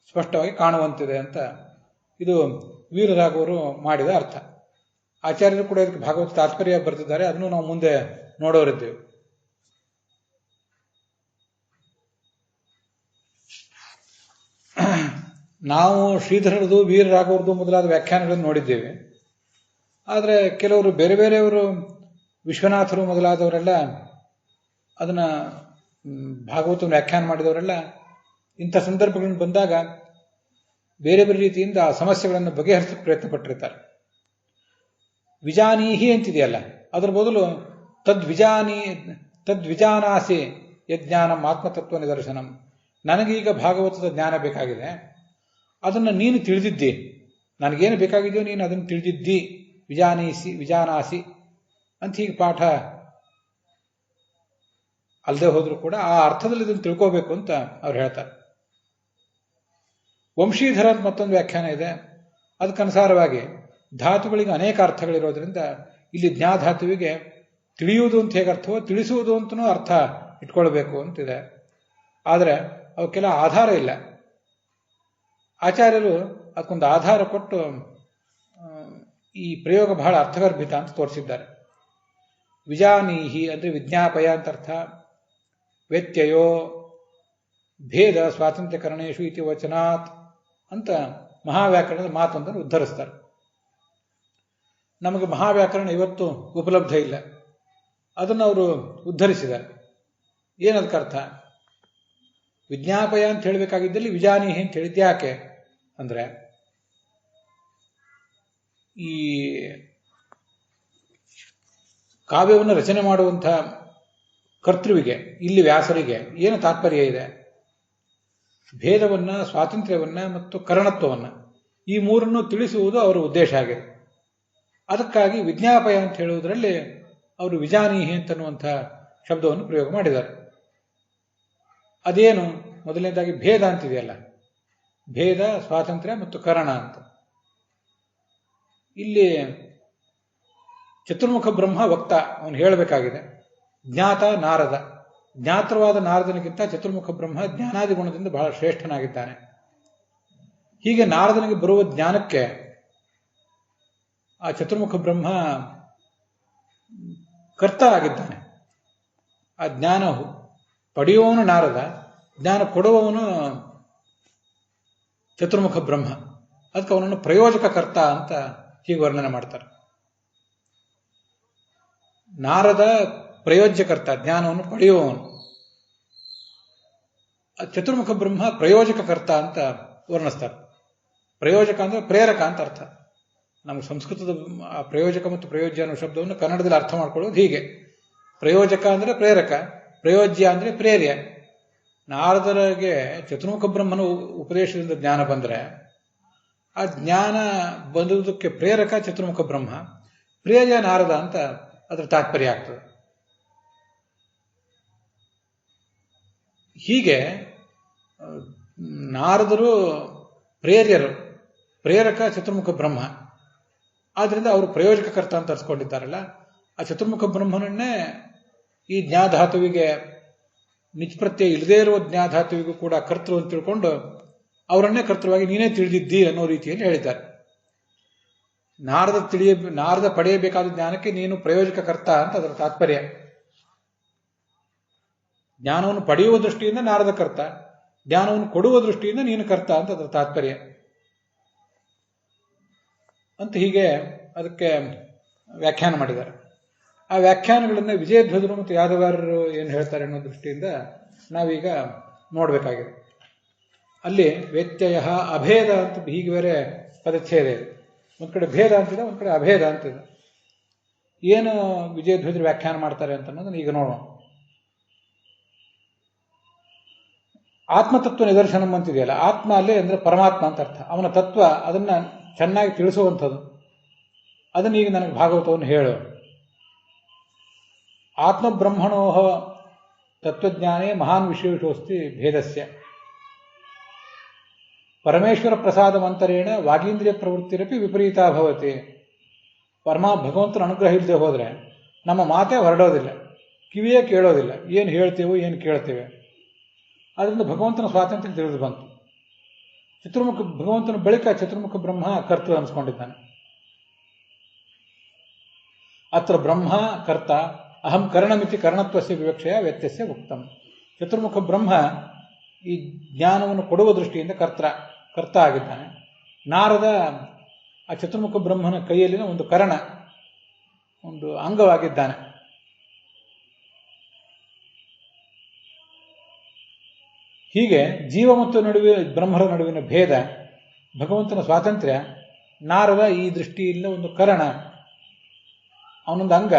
ಸ್ಪಷ್ಟವಾಗಿ ಕಾಣುವಂತಿದೆ ಅಂತ ಇದು ವೀರರಾಘವರು ಮಾಡಿದ ಅರ್ಥ. ಆಚಾರ್ಯರು ಕೂಡ ಇದಕ್ಕೆ ಭಾಗವತ ತಾತ್ಪರ್ಯ ಬರೆದಿದ್ದಾರೆ, ಅದನ್ನು ನಾವು ಮುಂದೆ ನೋಡೋರಿದ್ದೇವೆ. ನಾವು ಶ್ರೀಧರರದು, ವೀರರಾಘವರದು ಮೊದಲಾದ ವ್ಯಾಖ್ಯಾನಗಳನ್ನು ನೋಡಿದ್ದೇವೆ. ಆದರೆ ಕೆಲವರು ಬೇರೆ ಬೇರೆಯವರು, ವಿಶ್ವನಾಥರು ಮೊದಲಾದವರೆಲ್ಲ ಅದನ್ನು ಭಾಗವತವನ್ನು ವ್ಯಾಖ್ಯಾನ ಮಾಡಿದವರೆಲ್ಲ ಇಂಥ ಸಂದರ್ಭಗಳನ್ನು ಬಂದಾಗ ಬೇರೆ ಬೇರೆ ರೀತಿಯಿಂದ ಆ ಸಮಸ್ಯೆಗಳನ್ನು ಬಗೆಹರಿಸಕ್ಕೆ ಪ್ರಯತ್ನ ಪಟ್ಟಿರ್ತಾರೆ. ವಿಜಾನೀಹಿ ಅಂತಿದೆಯಲ್ಲ, ಅದರ ಬದಲು ತದ್ವಿಜಾನಾಸಿ ಯಜ್ಞಾನಂ ಆತ್ಮತತ್ವ ನಿದರ್ಶನಂ. ನನಗೀಗ ಭಾಗವತದ ಜ್ಞಾನ ಬೇಕಾಗಿದೆ, ಅದನ್ನು ನೀನು ತಿಳಿದಿದ್ದಿ. ನನಗೇನು ಬೇಕಾಗಿದೆಯೋ ನೀನು ಅದನ್ನು ತಿಳಿದಿದ್ದಿ. ವಿಜಾನಾಸಿ ಅಂತ ಹೀಗೆ ಪಾಠ ಅಲ್ಲದೆ ಹೋದರೂ ಕೂಡ ಆ ಅರ್ಥದಲ್ಲಿ ಇದನ್ನು ತಿಳ್ಕೋಬೇಕು ಅಂತ ಅವ್ರು ಹೇಳ್ತಾರೆ. ವಂಶೀಧರ ಮತ್ತೊಂದು ವ್ಯಾಖ್ಯಾನ ಇದೆ. ಅದಕ್ಕನುಸಾರವಾಗಿ ಧಾತುಗಳಿಗೆ ಅನೇಕ ಅರ್ಥಗಳಿರೋದ್ರಿಂದ ಇಲ್ಲಿ ಜ್ಞಾಧಾತುವಿಗೆ ತಿಳಿಯುವುದು ಅಂತ ಹೇಗೆ ಅರ್ಥವೋ ತಿಳಿಸುವುದು ಅಂತನೂ ಅರ್ಥ ಇಟ್ಕೊಳ್ಬೇಕು ಅಂತಿದೆ. ಆದರೆ ಅವಕ್ಕೆಲ್ಲ ಆಧಾರ ಇಲ್ಲ. ಆಚಾರ್ಯರು ಅದಕ್ಕೊಂದು ಆಧಾರ ಕೊಟ್ಟು ಈ ಪ್ರಯೋಗ ಬಹಳ ಅರ್ಥಗರ್ಭಿತ ಅಂತ ತೋರಿಸಿದ್ದಾರೆ. ವಿಜಾನೀಹಿ ಅಂದರೆ ವಿಜ್ಞಾಪಯ ಅಂತ ಅರ್ಥ. ವ್ಯತ್ಯಯೋ ಭೇದ ಸ್ವಾತಂತ್ರ್ಯಕರಣೇಶು ಇತಿ ವಚನಾತ್ ಅಂತ ಮಹಾವ್ಯಾಕರಣದ ಮಾತೊಂದನ್ನು ಉದ್ಧರಿಸ್ತಾರೆ. ನಮಗೆ ಮಹಾವ್ಯಾಕರಣ ಇವತ್ತು ಉಪಲಬ್ಧ ಇಲ್ಲ, ಅದನ್ನು ಅವರು ಉದ್ಧರಿಸಿದ್ದಾರೆ. ಏನದಕ್ಕೆ ಅರ್ಥ? ವಿಜ್ಞಾಪಯ ಅಂತ ಹೇಳಬೇಕಾಗಿದ್ದಲ್ಲಿ ವಿಜಾನೀಹಿ ಅಂತ ಹೇಳಿದ್ದು ಯಾಕೆ ಅಂದರೆ, ಈ ಕಾವ್ಯವನ್ನು ರಚನೆ ಮಾಡುವಂಥ ಕರ್ತೃವಿಗೆ, ಇಲ್ಲಿ ವ್ಯಾಸರಿಗೆ ಏನು ತಾತ್ಪರ್ಯ ಇದೆ? ಭೇದವನ್ನ, ಸ್ವಾತಂತ್ರ್ಯವನ್ನ ಮತ್ತು ಕರಣತ್ವವನ್ನ ಈ ಮೂರನ್ನು ತಿಳಿಸುವುದು ಅವರ ಉದ್ದೇಶ ಆಗಿದೆ. ಅದಕ್ಕಾಗಿ ವಿಜ್ಞಾಪಯ ಅಂತ ಹೇಳುವುದರಲ್ಲಿ ಅವರು ವಿಜಾನೀಹಿ ಅಂತನ್ನುವಂಥ ಶಬ್ದವನ್ನು ಪ್ರಯೋಗ ಮಾಡಿದ್ದಾರೆ. ಅದೇನು? ಮೊದಲನೇದಾಗಿ ಭೇದ ಅಂತಿದೆಯಲ್ಲ, ಭೇದ, ಸ್ವಾತಂತ್ರ್ಯ ಮತ್ತು ಕರಣ ಅಂತ. ಇಲ್ಲಿ ಚತುರ್ಮುಖ ಬ್ರಹ್ಮ ವಕ್ತ, ಅವನು ಹೇಳಬೇಕಾಗಿದೆ. ಜ್ಞಾತ ನಾರದ, ಜ್ಞಾತವಾದ ನಾರದನಿಗಿಂತ ಚತುರ್ಮುಖ ಬ್ರಹ್ಮ ಜ್ಞಾನಾದಿ ಗುಣದಿಂದ ಬಹಳ ಶ್ರೇಷ್ಠನಾಗಿದ್ದಾನೆ. ಹೀಗೆ ನಾರದನಿಗೆ ಬರುವ ಜ್ಞಾನಕ್ಕೆ ಆ ಚತುರ್ಮುಖ ಬ್ರಹ್ಮ ಕರ್ತ ಆಗಿದ್ದಾನೆ. ಆ ಜ್ಞಾನ ಪಡೆಯುವವನು ನಾರದ, ಜ್ಞಾನ ಕೊಡುವವನು ಚತುರ್ಮುಖ ಬ್ರಹ್ಮ. ಅದಕ್ಕೆ ಅವನನ್ನು ಪ್ರಯೋಜಕ ಕರ್ತ ಅಂತ ಹೀಗೆ ವರ್ಣನೆ ಮಾಡ್ತಾರೆ. ನಾರದ ಪ್ರಯೋಜ್ಯಕರ್ತ, ಜ್ಞಾನವನ್ನು ಪಡೆಯುವವನು. ಚತುರ್ಮುಖ ಬ್ರಹ್ಮ ಪ್ರಯೋಜಕ ಕರ್ತ ಅಂತ ವರ್ಣಿಸ್ತಾರೆ. ಪ್ರಯೋಜಕ ಅಂದ್ರೆ ಪ್ರೇರಕ ಅಂತ ಅರ್ಥ. ನಮಗೆ ಸಂಸ್ಕೃತದ ಪ್ರಯೋಜಕ ಮತ್ತು ಪ್ರಯೋಜ್ಯ ಅನ್ನೋ ಶಬ್ದವನ್ನು ಕನ್ನಡದಲ್ಲಿ ಅರ್ಥ ಮಾಡ್ಕೊಳ್ಳೋದು ಹೀಗೆ. ಪ್ರಯೋಜಕ ಅಂದ್ರೆ ಪ್ರೇರಕ, ಪ್ರಯೋಜ್ಯ ಅಂದ್ರೆ ಪ್ರೇರ್ಯ. ನಾರದರಿಗೆ ಚತುರ್ಮುಖ ಬ್ರಹ್ಮನ ಉಪದೇಶದಿಂದ ಜ್ಞಾನ ಬಂದರೆ ಆ ಜ್ಞಾನ ಬಂದುದಕ್ಕೆ ಪ್ರೇರಕ ಚತುರ್ಮುಖ ಬ್ರಹ್ಮ, ಪ್ರೇರ್ಯ ನಾರದ ಅಂತ ಅದರ ತಾತ್ಪರ್ಯ ಆಗ್ತದೆ. ಹೀಗೆ ನಾರದರು ಪ್ರೇರ್ಯರು, ಪ್ರೇರಕ ಚತುರ್ಮುಖ ಬ್ರಹ್ಮ. ಆದ್ರಿಂದ ಅವರು ಪ್ರಯೋಜಕ ಕರ್ತ ಅಂತ ಅರ್ಸ್ಕೊಂಡಿದ್ದಾರಲ್ಲ, ಆ ಚತುರ್ಮುಖ ಬ್ರಹ್ಮನನ್ನೇ ಈ ಜ್ಞಾಧಾತುವಿಗೆ ನಿಷ್ಪ್ರತ್ಯಯ ಇಲ್ಲದೇ ಇರುವ ಜ್ಞಾಧಾತುವಿಗೂ ಕೂಡ ಕರ್ತೃ ಅಂತ ತಿಳ್ಕೊಂಡು ಅವರನ್ನೇ ಕರ್ತೃವಾಗಿ ನೀನೇ ತಿಳಿದಿದ್ದಿ ಅನ್ನೋ ರೀತಿಯಲ್ಲಿ ಹೇಳಿದ್ದಾರೆ. ನಾರದ ಪಡೆಯಬೇಕಾದ ಜ್ಞಾನಕ್ಕೆ ನೀನು ಪ್ರಯೋಜಕ ಕರ್ತ ಅಂತ ಅದರ ತಾತ್ಪರ್ಯ. ಜ್ಞಾನವನ್ನು ಪಡೆಯುವ ದೃಷ್ಟಿಯಿಂದ ನಾರದ ಕರ್ತ, ಜ್ಞಾನವನ್ನು ಕೊಡುವ ದೃಷ್ಟಿಯಿಂದ ನೀನು ಕರ್ತ ಅಂತ ಅದರ ತಾತ್ಪರ್ಯ ಅಂತ ಹೀಗೆ ಅದಕ್ಕೆ ವ್ಯಾಖ್ಯಾನ ಮಾಡಿದ್ದಾರೆ. ಆ ವ್ಯಾಖ್ಯಾನಗಳನ್ನು ವಿಜಯಧ್ವಜರು ಮತ್ತು ಯಾದವಾರರು ಏನು ಹೇಳ್ತಾರೆ ಅನ್ನೋ ದೃಷ್ಟಿಯಿಂದ ನಾವೀಗ ನೋಡಬೇಕಾಗಿದೆ. ಅಲ್ಲಿ ವ್ಯತ್ಯಯ, ಅಭೇದ ಅಂತ ಹೀಗೆ ಬೇರೆ ಪದಚ್ಛೇದ ಇದೆ. ಒಂದ್ ಕಡೆ ಭೇದ ಅಂತಿದೆ, ಒಂದ್ ಕಡೆ ಅಭೇದ ಅಂತಿದೆ. ಏನು ವಿಜಯಧ್ವಜರು ವ್ಯಾಖ್ಯಾನ ಮಾಡ್ತಾರೆ ಅಂತ ಅನ್ನೋದನ್ನ ಈಗ ನೋಡೋಣ. ಆತ್ಮತತ್ವ ನಿದರ್ಶನಂ ಅಂತಿದೆಯಲ್ಲ, ಆತ್ಮ ಅಲ್ಲೇ ಅಂದ್ರೆ ಪರಮಾತ್ಮ ಅಂತ ಅರ್ಥ. ಅವನ ತತ್ವ ಅದನ್ನ ಚೆನ್ನಾಗಿ ತಿಳಿಸುವಂಥದ್ದು. ಅದನ್ನ ಈಗ ನನಗೆ ಭಾಗವತವನ್ನು ಹೇಳು. ಆತ್ಮಬ್ರಹ್ಮಣೋಹ ತತ್ವಜ್ಞಾನೇ ಮಹಾನ್ ವಿಶೇಷೋಸ್ತಿ ಭೇದಸ್ಯ ಪರಮೇಶ್ವರ ಪ್ರಸಾದಮಂತರೇಣ ವಾಗೀಂದ್ರಿಯ ಪ್ರವೃತ್ತಿರಪಿ ವಿಪರೀತ ಭವತಿ. ಭಗವಂತನ ಅನುಗ್ರಹ ಇಲ್ಲದೆ ಹೋದ್ರೆ ನಮ್ಮ ಮಾತೇ ಹೊರಡೋದಿಲ್ಲ, ಕಿವಿಯೇ ಕೇಳೋದಿಲ್ಲ, ಏನು ಹೇಳ್ತೇವೋ ಏನು ಕೇಳ್ತೇವೆ. ಅದರಿಂದ ಭಗವಂತನ ಸ್ವಾತಂತ್ರ್ಯ ತಿಳಿದು ಬಂತು. ಭಗವಂತನ ಬಳಿಕ ಚತುರ್ಮುಖ ಬ್ರಹ್ಮ ಕರ್ತೃ ಅನಿಸ್ಕೊಂಡಿದ್ದಾನೆ. ಅತ್ರ ಬ್ರಹ್ಮ ಕರ್ತ ಅಹಂ ಕರ್ಣಮಿತಿ ಕರ್ಣತ್ವಸ್ಯ ವಿವಕ್ಷೆಯ ವ್ಯತ್ಯಸ್ಯ ಉಕ್ತಂ. ಚತುರ್ಮುಖ ಬ್ರಹ್ಮ ಈ ಜ್ಞಾನವನ್ನು ಕೊಡುವ ದೃಷ್ಟಿಯಿಂದ ಕರ್ತ ಆಗಿದ್ದಾನೆ. ನಾರದ ಆ ಚತುರ್ಮುಖ ಬ್ರಹ್ಮನ ಕೈಯಲ್ಲಿನ ಒಂದು ಕರ್ಣ, ಒಂದು ಅಂಗವಾಗಿದ್ದಾನೆ. ಹೀಗೆ ಜೀವ ಮತ್ತು ಬ್ರಹ್ಮರ ನಡುವಿನ ಭೇದ, ಭಗವಂತನ ಸ್ವಾತಂತ್ರ್ಯ, ನಾರದ ಈ ದೃಷ್ಟಿಯಿಂದ ಒಂದು ಕರಣ, ಅವನೊಂದು ಅಂಗ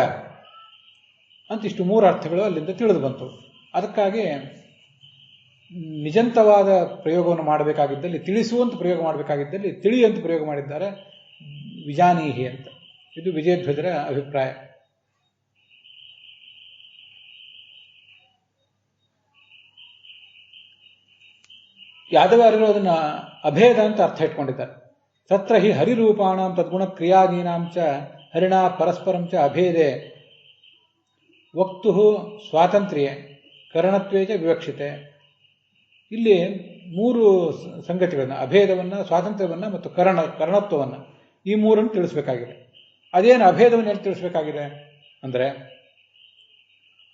ಅಂತ ಇಷ್ಟು ಮೂರು ಅರ್ಥಗಳು ಅಲ್ಲಿಂದ ತಿಳಿದು ಬಂತು. ಅದಕ್ಕಾಗಿ ನಿಜಂತವಾದ ಪ್ರಯೋಗವನ್ನು ಮಾಡಬೇಕಾಗಿದ್ದಲ್ಲಿ, ತಿಳಿಸುವಂತ ಪ್ರಯೋಗ ಮಾಡಬೇಕಾಗಿದ್ದಲ್ಲಿ ತಿಳಿ ಅಂತ ಪ್ರಯೋಗ ಮಾಡಿದ್ದಾರೆ, ವಿಜಾನೀಹಿ ಅಂತ. ಇದು ವಿಜಯಧ್ವಜರ ಅಭಿಪ್ರಾಯ. ಯಾದವಾರರು ಅದನ್ನ ಅಭೇದ ಅಂತ ಅರ್ಥ ಇಟ್ಕೊಂಡಿದ್ದಾರೆ. ತತ್ರ ಹಿ ಹರಿರೂಪಾಣಾಂ ತದ್ಗುಣ ಕ್ರಿಯಾದೀನಾಂಚ ಹರಿಣಾ ಪರಸ್ಪರಂ ಚ ಅಭೇದೆ ವಕ್ತು ಸ್ವಾತಂತ್ರ್ಯ ಕರಣತ್ವೇಜ ವಿವಕ್ಷಿತೆ. ಇಲ್ಲಿ ಮೂರು ಸಂಗತಿಗಳನ್ನ, ಅಭೇದವನ್ನ, ಸ್ವಾತಂತ್ರ್ಯವನ್ನ ಮತ್ತು ಕರಣತ್ವವನ್ನ, ಈ ಮೂರನ್ನು ತಿಳಿಸಬೇಕಾಗಿದೆ. ಅದೇನು ಅಭೇದವನ್ನು ಎಲ್ಲಿ ತಿಳಿಸಬೇಕಾಗಿದೆ ಅಂದ್ರೆ,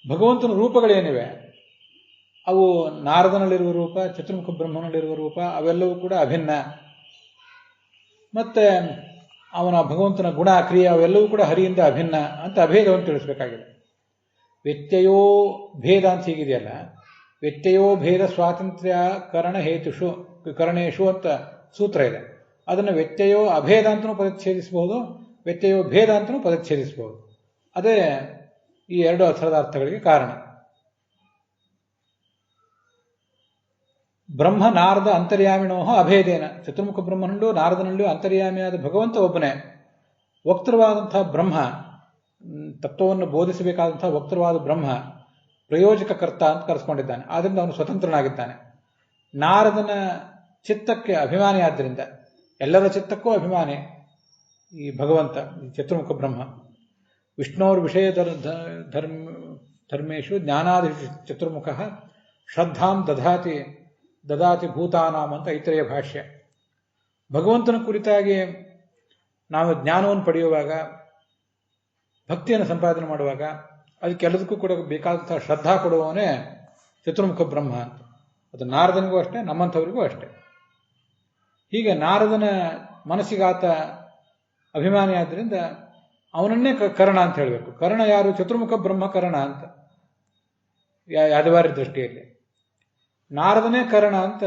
ಭಗವಂತನ ರೂಪಗಳೇನಿವೆ ಅವು ನಾರದನಲ್ಲಿರುವ ರೂಪ, ಚತುರ್ಮುಖ ಬ್ರಹ್ಮನಲ್ಲಿರುವ ರೂಪ, ಅವೆಲ್ಲವೂ ಕೂಡ ಅಭಿನ್ನ. ಮತ್ತೆ ಅವನ ಭಗವಂತನ ಗುಣ ಕ್ರಿಯೆ ಅವೆಲ್ಲವೂ ಕೂಡ ಹರಿಯಿಂದ ಅಭಿನ್ನ ಅಂತ ಅಭೇದವನ್ನು ತಿಳಿಸಬೇಕಾಗಿದೆ. ವ್ಯತ್ಯಯೋ ಭೇದ ಅಂತ ಹೀಗಿದೆಯಲ್ಲ, ವ್ಯತ್ಯಯೋ ಭೇದ ಸ್ವಾತಂತ್ರ್ಯ ಕರಣೇಶು ಅಂತ ಸೂತ್ರ ಇದೆ. ಅದನ್ನು ವ್ಯತ್ಯಯೋ ಅಭೇದ ಅಂತಲೂ ಪದಚ್ಛೇದಿಸಬಹುದು, ವ್ಯತ್ಯಯೋ ಭೇದ ಅಂತಲೂ ಪದಚ್ಛೇದಿಸಬಹುದು. ಅದೇ ಈ ಎರಡು ಅರ್ಥದ ಅರ್ಥಗಳಿಗೆ ಕಾರಣ. ಬ್ರಹ್ಮ ನಾರದ ಅಂತರ್ಯಾಮಿಣೋ ಅಭೇದೇನ. ಚತುರ್ಮುಖ ಬ್ರಹ್ಮನಲ್ಲೂ ನಾರದನಲ್ಲೂ ಅಂತರ್ಯಾಮಿಯಾದ ಭಗವಂತ ಒಬ್ಬನೇ. ವಕ್ತೃವಾದಂತಹ ಬ್ರಹ್ಮ, ತತ್ವವನ್ನು ಬೋಧಿಸಬೇಕಾದಂತಹ ವಕ್ತೃವಾದ ಬ್ರಹ್ಮ ಪ್ರಯೋಜಕ ಕರ್ತ ಅಂತ ಕರೆಸ್ಕೊಂಡಿದ್ದಾನೆ. ಆದ್ದರಿಂದ ಅವನು ಸ್ವತಂತ್ರನಾಗಿದ್ದಾನೆ. ನಾರದನ ಚಿತ್ತಕ್ಕೆ ಅಭಿಮಾನಿ ಆದ್ದರಿಂದ, ಎಲ್ಲರ ಚಿತ್ತಕ್ಕೂ ಅಭಿಮಾನಿ ಈ ಭಗವಂತ, ಚತುರ್ಮುಖ ಬ್ರಹ್ಮ. ವಿಷ್ಣೋರ್ ವಿಷಯ ಧರ್ಮೇಶು ಜ್ಞಾನಾದಿ ಚತುರ್ಮುಖ ಶ್ರದ್ಧಾಂ ದದಾತಿ ಭೂತಾನಾಂ ಅಂತ ಐತರೇಯ ಭಾಷ್ಯ. ಭಗವಂತನ ಕುರಿತಾಗಿ ನಾವು ಜ್ಞಾನವನ್ನು ಪಡೆಯುವಾಗ, ಭಕ್ತಿಯನ್ನು ಸಂಪಾದನೆ ಮಾಡುವಾಗ ಅದಕ್ಕೆಲ್ಲದಕ್ಕೂ ಕೂಡ ಬೇಕಾದಂತಹ ಶ್ರದ್ಧಾ ಕೊಡುವವನೇ ಚತುರ್ಮುಖ ಬ್ರಹ್ಮ ಅಂತ. ಅದು ನಾರದನಿಗೂ ಅಷ್ಟೇ, ನಮ್ಮಂಥವರಿಗೂ ಅಷ್ಟೇ. ಹೀಗೆ ನಾರದನ ಮನಸ್ಸಿಗಾತ ಅಭಿಮಾನಿ ಆದ್ದರಿಂದ ಅವನನ್ನೇ ಕರ್ಣ ಅಂತ ಹೇಳಬೇಕು. ಕರ್ಣ ಯಾರು? ಚತುರ್ಮುಖ ಬ್ರಹ್ಮ ಕರ್ಣ ಅಂತ ಯಾದವಾರ್ಯ ದೃಷ್ಟಿಯಲ್ಲಿ. ನಾರದನೇ ಕರ್ಣ ಅಂತ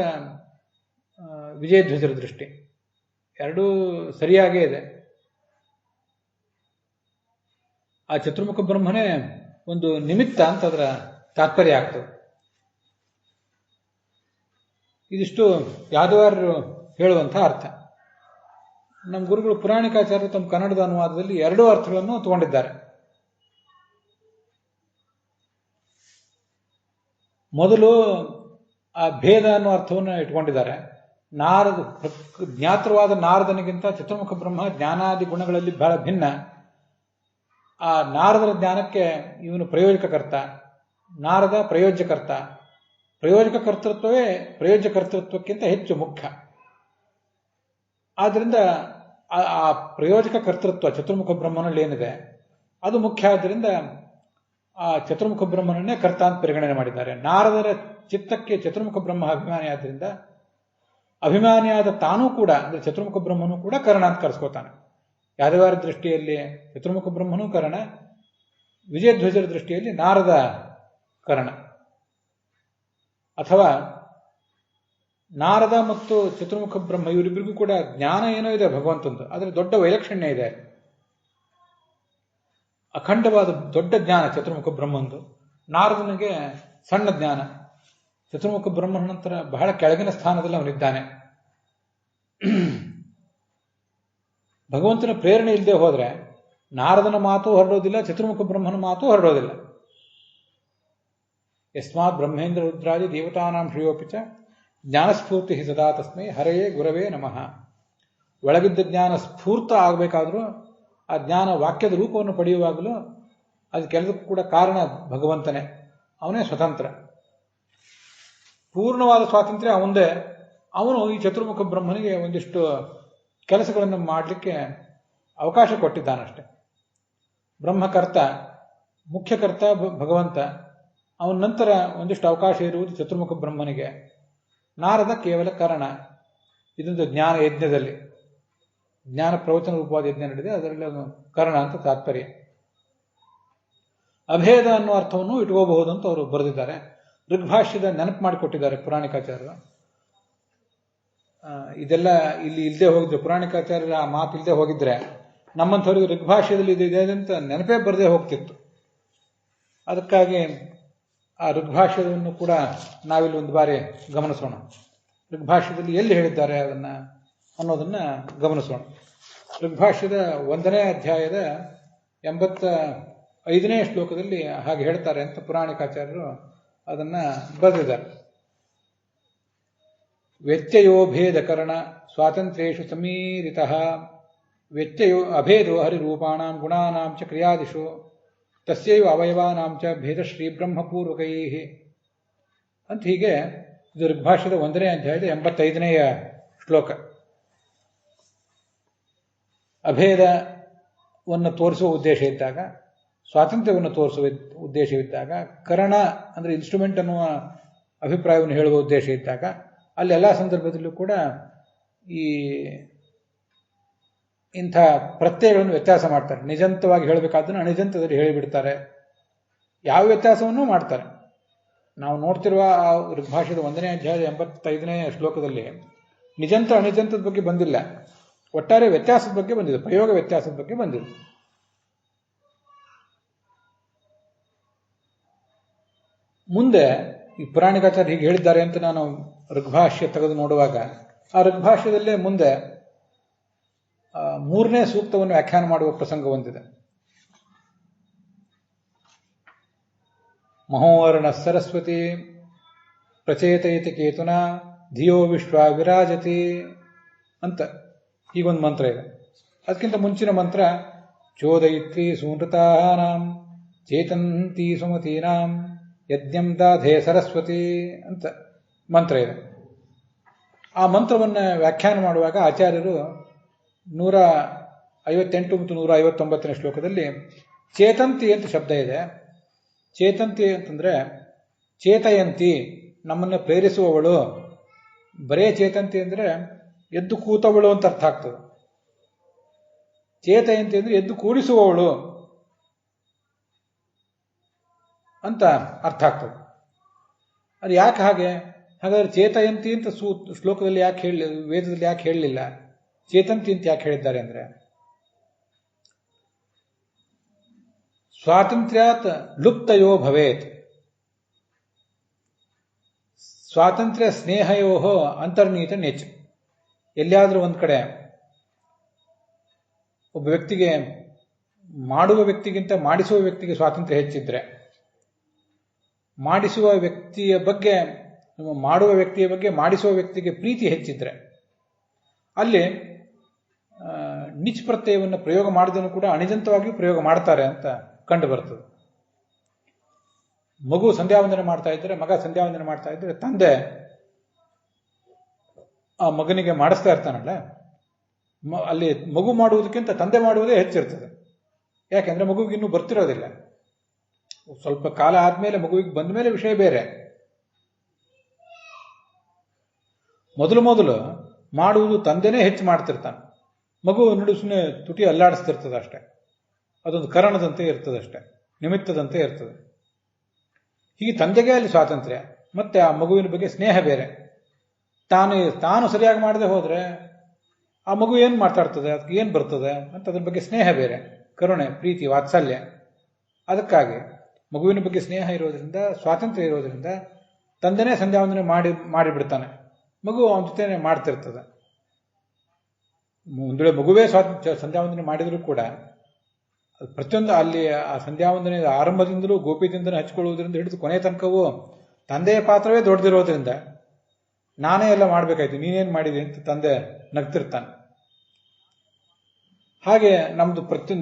ವಿಜಯಧ್ವಜರ ದೃಷ್ಟಿ. ಎರಡೂ ಸರಿಯಾಗೇ ಇದೆ. ಆ ಚತುರ್ಮುಖ ಬ್ರಹ್ಮನೇ ಒಂದು ನಿಮಿತ್ತ ಅಂತ ಅದರ ತಾತ್ಪರ್ಯ ಆಗ್ತದೆ. ಇದಿಷ್ಟು ಯಾದವಾರ್ಯರು ಹೇಳುವಂತಹ ಅರ್ಥ. ನಮ್ಮ ಗುರುಗಳು ಪುರಾಣಿಕಾಚಾರ್ಯರು ತಮ್ಮ ಕನ್ನಡದ ಅನುವಾದದಲ್ಲಿ ಎರಡೂ ಅರ್ಥಗಳನ್ನು ತಗೊಂಡಿದ್ದಾರೆ. ಮೊದಲು ಆ ಭೇದ ಅನ್ನೋ ಅರ್ಥವನ್ನು ಇಟ್ಕೊಂಡಿದ್ದಾರೆ. ಜ್ಞಾತೃವಾದ ನಾರದನಿಗಿಂತ ಚತುರ್ಮುಖ ಬ್ರಹ್ಮ ಜ್ಞಾನಾದಿ ಗುಣಗಳಲ್ಲಿ ಬಹಳ ಭಿನ್ನ. ಆ ನಾರದರ ಜ್ಞಾನಕ್ಕೆ ಇವನು ಪ್ರಯೋಜಕಕರ್ತ, ನಾರದ ಪ್ರಯೋಜ್ಯಕರ್ತ. ಪ್ರಯೋಜಕ ಕರ್ತೃತ್ವವೇ ಪ್ರಯೋಜ್ಯ ಕರ್ತೃತ್ವಕ್ಕಿಂತ ಹೆಚ್ಚು ಮುಖ್ಯ. ಆದ್ದರಿಂದ ಆ ಪ್ರಯೋಜಕ ಕರ್ತೃತ್ವ ಚತುರ್ಮುಖ ಬ್ರಹ್ಮನಲ್ಲಿ ಏನಿದೆ ಅದು ಮುಖ್ಯ. ಆದ್ದರಿಂದ ಆ ಚತುರ್ಮುಖ ಬ್ರಹ್ಮನನ್ನೇ ಕರ್ತ ಅಂತ ಪರಿಗಣನೆ ಮಾಡಿದ್ದಾರೆ. ನಾರದರ ಚಿತ್ತಕ್ಕೆ ಚತುರ್ಮುಖ ಬ್ರಹ್ಮ ಅಭಿಮಾನಿ ಆದ್ದರಿಂದ ಅಭಿಮಾನಿಯಾದ ತಾನೂ ಕೂಡ, ಅಂದರೆ ಚತುರ್ಮುಖ ಬ್ರಹ್ಮನೂ ಕೂಡ ಕರ್ಣ ಅಂತ ಕರೆಸ್ಕೋತಾನೆ. ಯಾದವಾರ್ಯ ದೃಷ್ಟಿಯಲ್ಲಿ ಚತುರ್ಮುಖ ಬ್ರಹ್ಮನೂ ಕರ್ಣ, ವಿಜಯಧ್ವಜರ ದೃಷ್ಟಿಯಲ್ಲಿ ನಾರದ ಕರ್ಣ. ಅಥವಾ ನಾರದ ಮತ್ತು ಚತುರ್ಮುಖ ಬ್ರಹ್ಮ ಇವರಿಬ್ಬರಿಗೂ ಕೂಡ ಜ್ಞಾನ ಏನೋ ಇದೆ ಭಗವಂತಂದು, ಆದರೆ ದೊಡ್ಡ ವೈಲಕ್ಷಣ್ಯ ಇದೆ. ಅಖಂಡವಾದ ದೊಡ್ಡ ಜ್ಞಾನ ಚತುರ್ಮುಖ ಬ್ರಹ್ಮಂದು, ನಾರದನಿಗೆ ಸಣ್ಣ ಜ್ಞಾನ. ಚತುರ್ಮುಖ ಬ್ರಹ್ಮನ ನಂತರ ಬಹಳ ಕೆಳಗಿನ ಸ್ಥಾನದಲ್ಲಿ ಅವನಿದ್ದಾನೆ. ಭಗವಂತನ ಪ್ರೇರಣೆ ಇಲ್ಲದೆ ಹೋದರೆ ನಾರದನ ಮಾತು ಹೊರಡೋದಿಲ್ಲ, ಚತುರ್ಮುಖ ಬ್ರಹ್ಮನ ಮಾತು ಹೊರಡೋದಿಲ್ಲ. ಯಸ್ಮಾತ್ ಬ್ರಹ್ಮೇಂದ್ರ ರುದ್ರಾದಿ ದೇವತಾನಾಂ ಶ್ರೇಯೋಪಿಚ ಜ್ಞಾನಸ್ಫೂರ್ತಿ ಸದಾ ತಸ್ಮೈ ಹರೆಯೇ ಗುರವೇ ನಮಃ. ಒಳಗಿದ್ದ ಜ್ಞಾನ ಸ್ಫೂರ್ತ ಆಗಬೇಕಾದ್ರೂ ಆ ಜ್ಞಾನ ವಾಕ್ಯದ ರೂಪವನ್ನು ಪಡೆಯುವಾಗಲೂ ಅದಕ್ಕೆಲ್ಲದಕ್ಕೂ ಕೂಡ ಕಾರಣ ಭಗವಂತನೇ. ಅವನೇ ಸ್ವತಂತ್ರ. ಪೂರ್ಣವಾದ ಸ್ವಾತಂತ್ರ್ಯ ಅವಂದೇ. ಅವನು ಈ ಚತುರ್ಮುಖ ಬ್ರಹ್ಮನಿಗೆ ಒಂದಿಷ್ಟು ಕೆಲಸಗಳನ್ನು ಮಾಡಲಿಕ್ಕೆ ಅವಕಾಶ ಕೊಟ್ಟಿದ್ದಾನಷ್ಟೆ. ಬ್ರಹ್ಮಕರ್ತ, ಮುಖ್ಯಕರ್ತ ಭಗವಂತ. ಅವನ ನಂತರ ಒಂದಿಷ್ಟು ಅವಕಾಶ ಇರುವುದು ಚತುರ್ಮುಖ ಬ್ರಹ್ಮನಿಗೆ. ನಾರದ ಕೇವಲ ಕಾರಣ. ಇದೊಂದು ಜ್ಞಾನ ಯಜ್ಞದಲ್ಲಿ, ಜ್ಞಾನ ಪ್ರವಚನ ರೂಪವಾದ ಯಜ್ಞ ನಡೆದಿದೆ, ಅದರಲ್ಲಿ ಕರ್ಣ ಅಂತ ತಾತ್ಪರ್ಯ. ಅಭೇದ ಅನ್ನೋ ಅರ್ಥವನ್ನು ಇಟ್ಕೋಬಹುದು ಅಂತ ಅವರು ಬರೆದಿದ್ದಾರೆ. ಋಗ್ಭಾಷ್ಯದ ನೆನಪು ಮಾಡಿಕೊಟ್ಟಿದ್ದಾರೆ ಪುರಾಣಿಕಾಚಾರ್ಯರು. ಇದೆಲ್ಲ ಇಲ್ಲಿ ಇಲ್ಲದೆ ಹೋಗಿದ್ರೆ, ಪುರಾಣಿಕಾಚಾರ್ಯರ ಆ ಮಾತು ಇಲ್ಲದೆ ಹೋಗಿದ್ರೆ ನಮ್ಮಂಥವ್ರಿಗೆ ಋಗ್ಭಾಷ್ಯದಲ್ಲಿ ಇದೆ ಅಂತ ನೆನಪೇ ಬರದೇ ಹೋಗ್ತಿತ್ತು. ಅದಕ್ಕಾಗಿ ಆ ಋಗ್ಭಾಷ್ಯವನ್ನು ಕೂಡ ನಾವಿಲ್ಲಿ ಒಂದು ಬಾರಿ ಗಮನಿಸೋಣ. ಋಗ್ಭಾಷ್ಯದಲ್ಲಿ ಎಲ್ಲಿ ಹೇಳಿದ್ದಾರೆ ಅದನ್ನು ಅನ್ನೋದನ್ನು ಗಮನಿಸೋಣ. ಋಗ್ಭಾಷ್ಯದ 1ನೇ ಅಧ್ಯಾಯದ 85ನೇ ಶ್ಲೋಕದಲ್ಲಿ ಹಾಗೆ ಹೇಳ್ತಾರೆ ಅಂತ ಪುರಾಣಿಕಾಚಾರ್ಯರು ಅದನ್ನು ಬರೆದಿದ್ದಾರೆ. ವ್ಯತ್ಯಯೋ ಭೇದಕರಣ ಸ್ವಾತಂತ್ರ್ಯೇಷು ಸಮೀರಿತಃ ವ್ಯತ್ಯಯೋ ಅಭೇದೋ ಹರಿರೂಪಾಣಾಂ ಗುಣಾನಾಂ ಚ ಕ್ರಿಯಾದಿಷು ತಸ್ಯೈವ ಅವಯವಾನಾಂ ಚ ಭೇದ ಶ್ರೀ ಬ್ರಹ್ಮಪೂರ್ವಕೈ ಅಂತ. ಹೀಗೆ ಇದು ಋಗ್ಭಾಷ್ಯದ 1ನೇ ಅಧ್ಯಾಯದ 85ನೇಯ ಶ್ಲೋಕ. ಅಭೇದವನ್ನು ತೋರಿಸುವ ಉದ್ದೇಶ ಇದ್ದಾಗ, ಸ್ವಾತಂತ್ರ್ಯವನ್ನು ತೋರಿಸುವ ಉದ್ದೇಶವಿದ್ದಾಗ, ಕರಣ ಅಂದರೆ ಇನ್ಸ್ಟ್ರೂಮೆಂಟ್ ಅನ್ನುವ ಅಭಿಪ್ರಾಯವನ್ನು ಹೇಳುವ ಉದ್ದೇಶ ಇದ್ದಾಗ, ಅಲ್ಲಿ ಎಲ್ಲ ಸಂದರ್ಭದಲ್ಲೂ ಕೂಡ ಈ ಇಂಥ ಪ್ರತ್ಯಯಗಳನ್ನು ವ್ಯತ್ಯಾಸ ಮಾಡ್ತಾರೆ. ನಿಜಂತವಾಗಿ ಹೇಳಬೇಕಾದ್ದನ್ನು ಅನಿಜಂತದಲ್ಲಿ ಹೇಳಿಬಿಡ್ತಾರೆ. ಯಾವ ವ್ಯತ್ಯಾಸವನ್ನೂ ಮಾಡ್ತಾರೆ. ನಾವು ನೋಡ್ತಿರುವ ಆ ಋಗ್ಭಾಷ್ಯದ 1ನೇ ಅಧ್ಯಾಯದ 85ನೇ ಶ್ಲೋಕದಲ್ಲಿ ನಿಜಂತ ಅನಿಜಂತದ ಬಗ್ಗೆ ಬಂದಿಲ್ಲ, ಒಟ್ಟಾರೆ ವ್ಯತ್ಯಾಸದ ಬಗ್ಗೆ ಬಂದಿದೆ, ಪ್ರಯೋಗ ವ್ಯತ್ಯಾಸದ ಬಗ್ಗೆ ಬಂದಿದೆ. ಮುಂದೆ ಈ ಪುರಾಣಿಕಾಚಾರ್ಯ ಹೀಗೆ ಹೇಳಿದ್ದಾರೆ ಅಂತ ನಾನು ಋಗ್ಭಾಷ್ಯ ತೆಗೆದು ನೋಡುವಾಗ ಆ ಋಗ್ಭಾಷ್ಯದಲ್ಲೇ ಮುಂದೆ 3ನೇ ಸೂಕ್ತವನ್ನು ವ್ಯಾಖ್ಯಾನ ಮಾಡುವ ಪ್ರಸಂಗ ಹೊಂದಿದೆ. ಮಹೋವರ್ಣ ಸರಸ್ವತಿ ಪ್ರಚೇತಯಿತ ಕೇತುನ ಧಿಯೋ ವಿಶ್ವ ವಿರಾಜತಿ ಅಂತ ಹೀಗೊಂದು ಮಂತ್ರ ಇದೆ. ಅದಕ್ಕಿಂತ ಮುಂಚಿನ ಮಂತ್ರ ಚೋದಯಿತ್ರಿ ಸೂನೃತಾನಾಂ ಚೇತಂತಿ ಸುಮತೀನಾಂ ಯಜ್ಞಂ ದಾಧೆ ಸರಸ್ವತಿ ಅಂತ ಮಂತ್ರ ಇದೆ. ಆ ಮಂತ್ರವನ್ನು ವ್ಯಾಖ್ಯಾನ ಮಾಡುವಾಗ ಆಚಾರ್ಯರು 158 ಮತ್ತು 159ನೇ ಶ್ಲೋಕದಲ್ಲಿ ಚೇತಂತಿ ಅಂತ ಶಬ್ದ ಇದೆ. ಚೇತಂತಿ ಅಂತಂದ್ರೆ ಚೇತಯಂತಿ, ನಮ್ಮನ್ನು ಪ್ರೇರಿಸುವವಳು. ಬರೇ ಚೇತಂತಿ ಅಂದ್ರೆ ಎದ್ದು ಕೂತವಳು ಅಂತ ಅರ್ಥ ಆಗ್ತದೆ. ಚೇತಯಂತಿ ಅಂದ್ರೆ ಎದ್ದು ಕೂಡಿಸುವವಳು ಅಂತ ಅರ್ಥ ಆಗ್ತದೆ. ಅದು ಯಾಕೆ ಹಾಗೆ? ಹಾಗಾದ್ರೆ ಚೇತಯಂತಿ ಅಂತ ಶ್ಲೋಕದಲ್ಲಿ ಯಾಕೆ ವೇದದಲ್ಲಿ ಯಾಕೆ ಹೇಳಲಿಲ್ಲ? ಚೇತಂತಿ ಅಂತ ಯಾಕೆ ಹೇಳಿದ್ದಾರೆ ಅಂದ್ರೆ, ಸ್ವಾತಂತ್ರ್ಯಾತ್ ಲುಪ್ತಯೋ ಭವೇತ್, ಸ್ವಾತಂತ್ರ್ಯ ಸ್ನೇಹಯೋ ಅಂತರ್ನೀತ ನೆಚ್. ಎಲ್ಲಿಯಾದ್ರೂ ಒಂದ್ ಕಡೆ ಒಬ್ಬ ವ್ಯಕ್ತಿಗೆ ಮಾಡುವ ವ್ಯಕ್ತಿಗಿಂತ ಮಾಡಿಸುವ ವ್ಯಕ್ತಿಗೆ ಸ್ವಾತಂತ್ರ್ಯ ಹೆಚ್ಚಿದ್ರೆ, ಮಾಡುವ ವ್ಯಕ್ತಿಯ ಬಗ್ಗೆ ಮಾಡಿಸುವ ವ್ಯಕ್ತಿಗೆ ಪ್ರೀತಿ ಹೆಚ್ಚಿದ್ರೆ, ಅಲ್ಲಿ ನಿಚ್ ಪ್ರತ್ಯಯವನ್ನು ಪ್ರಯೋಗ ಮಾಡಿದನು ಕೂಡ ಅಣಿಜಂತವಾಗಿಯೂ ಪ್ರಯೋಗ ಮಾಡ್ತಾರೆ ಅಂತ ಕಂಡು ಬರ್ತದೆ. ಮಗ ಸಂಧ್ಯಾವಂದನೆ ಮಾಡ್ತಾ ಇದ್ರೆ ತಂದೆ ಆ ಮಗನಿಗೆ ಮಾಡಿಸ್ತಾ ಇರ್ತಾನಲ್ಲ, ಅಲ್ಲಿ ಮಗು ಮಾಡುವುದಕ್ಕಿಂತ ತಂದೆ ಮಾಡುವುದೇ ಹೆಚ್ಚಿರ್ತದೆ. ಯಾಕೆಂದ್ರೆ ಮಗುವಿಗೆ ಇನ್ನೂ ಬರ್ತಿರೋದಿಲ್ಲ. ಸ್ವಲ್ಪ ಕಾಲ ಆದ್ಮೇಲೆ ಮಗುವಿಗೆ ಬಂದ ಮೇಲೆ ವಿಷಯ ಬೇರೆ. ಮೊದಲು ಮಾಡುವುದು ತಂದೆನೇ ಹೆಚ್ಚು ಮಾಡ್ತಿರ್ತಾನೆ. ಮಗು ಸುಮ್ಮನೆ ತುಟಿ ಅಲ್ಲಾಡಿಸ್ತಿರ್ತದೆ ಅಷ್ಟೆ. ಅದೊಂದು ಕರಣದಂತೆ ಇರ್ತದಷ್ಟೆ, ನಿಮಿತ್ತದಂತೆ ಇರ್ತದೆ. ಹೀಗೆ ತಂದೆಗೆ ಅಲ್ಲಿ ಸ್ವಾತಂತ್ರ್ಯ, ಮತ್ತೆ ಆ ಮಗುವಿನ ಬಗ್ಗೆ ಸ್ನೇಹ ಬೇರೆ. ತಾನು ಸರಿಯಾಗಿ ಮಾಡದೆ ಹೋದ್ರೆ ಆ ಮಗು ಏನ್ ಮಾತಾಡ್ತದೆ, ಅದಕ್ಕೆ ಏನ್ ಬರ್ತದೆ ಅಂತ ಅದ್ರ ಬಗ್ಗೆ ಸ್ನೇಹ ಬೇರೆ, ಕರುಣೆ, ಪ್ರೀತಿ, ವಾತ್ಸಲ್ಯ. ಅದಕ್ಕಾಗಿ ಮಗುವಿನ ಬಗ್ಗೆ ಸ್ನೇಹ ಇರೋದ್ರಿಂದ, ಸ್ವಾತಂತ್ರ್ಯ ಇರೋದ್ರಿಂದ ತಂದೆನೇ ಸಂಧ್ಯಾವಂದನೆ ಮಾಡಿಬಿಡ್ತಾನೆ. ಮಗು ಅವನ ಜೊತೆ ಮಾಡ್ತಿರ್ತದೆ. ಒಂದು ವೇಳೆ ಮಗುವೇ ಸಂಧ್ಯಾವಂದನೆ ಮಾಡಿದ್ರು ಕೂಡ ಪ್ರತಿಯೊಂದು ಅಲ್ಲಿ ಆ ಸಂಧ್ಯಾವಂದನೆ ಆರಂಭದಿಂದಲೂ ಗೋಪಿದಿಂದಲೂ ಹಚ್ಕೊಳ್ಳುವುದರಿಂದ ಹಿಡಿದು ಕೊನೆ ತನಕವೂ ತಂದೆಯ ಪಾತ್ರವೇ ದೊಡ್ಡದಿರೋದ್ರಿಂದ ನಾನೇ ಎಲ್ಲ ಮಾಡ್ಬೇಕಾಯ್ತು, ನೀನೇನ್ ಮಾಡಿದೆ ಅಂತ ತಂದೆ ನಗ್ತಿರ್ತಾನೆ. ಹಾಗೆ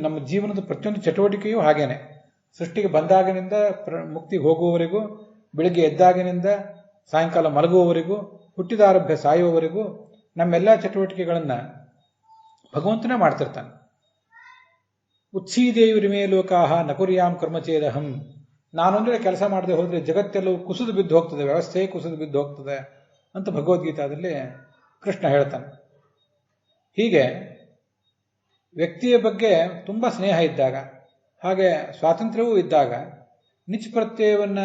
ನಮ್ಮ ಜೀವನದ ಪ್ರತಿಯೊಂದು ಚಟುವಟಿಕೆಯೂ ಹಾಗೇನೆ. ಸೃಷ್ಟಿಗೆ ಬಂದಾಗಿನಿಂದ ಮುಕ್ತಿಗೆ ಹೋಗುವವರೆಗೂ, ಬೆಳಿಗ್ಗೆ ಎದ್ದಾಗಿನಿಂದ ಸಾಯಂಕಾಲ ಮಲಗುವವರೆಗೂ, ಹುಟ್ಟಿದಾರಭ್ಯ ಸಾಯುವವರೆಗೂ ನಮ್ಮೆಲ್ಲ ಚಟುವಟಿಕೆಗಳನ್ನ ಭಗವಂತನೇ ಮಾಡ್ತಿರ್ತಾನೆ. ಉತ್ಸೀದೇವಿರಿಮೇ ಲೋಕಾಹ ನಕುರ್ಯಾಂ ಕರ್ಮಚೇದಹಂ. ನಾನೊಂದ್ರೆ ಕೆಲಸ ಮಾಡದೆ ಹೋದ್ರೆ ಜಗತ್ತೆಲ್ಲವೂ ಕುಸಿದು ಬಿದ್ದು ಹೋಗ್ತದೆ, ವ್ಯವಸ್ಥೆ ಕುಸಿದು ಬಿದ್ದು ಹೋಗ್ತದೆ ಅಂತ ಭಗವದ್ಗೀತಾದಲ್ಲಿ ಕೃಷ್ಣ ಹೇಳ್ತಾನೆ. ಹೀಗೆ ವ್ಯಕ್ತಿಯ ಬಗ್ಗೆ ತುಂಬಾ ಸ್ನೇಹ ಇದ್ದಾಗ, ಹಾಗೆ ಸ್ವಾತಂತ್ರ್ಯವೂ ಇದ್ದಾಗ ನಿಚ್ ಪ್ರತ್ಯಯವನ್ನ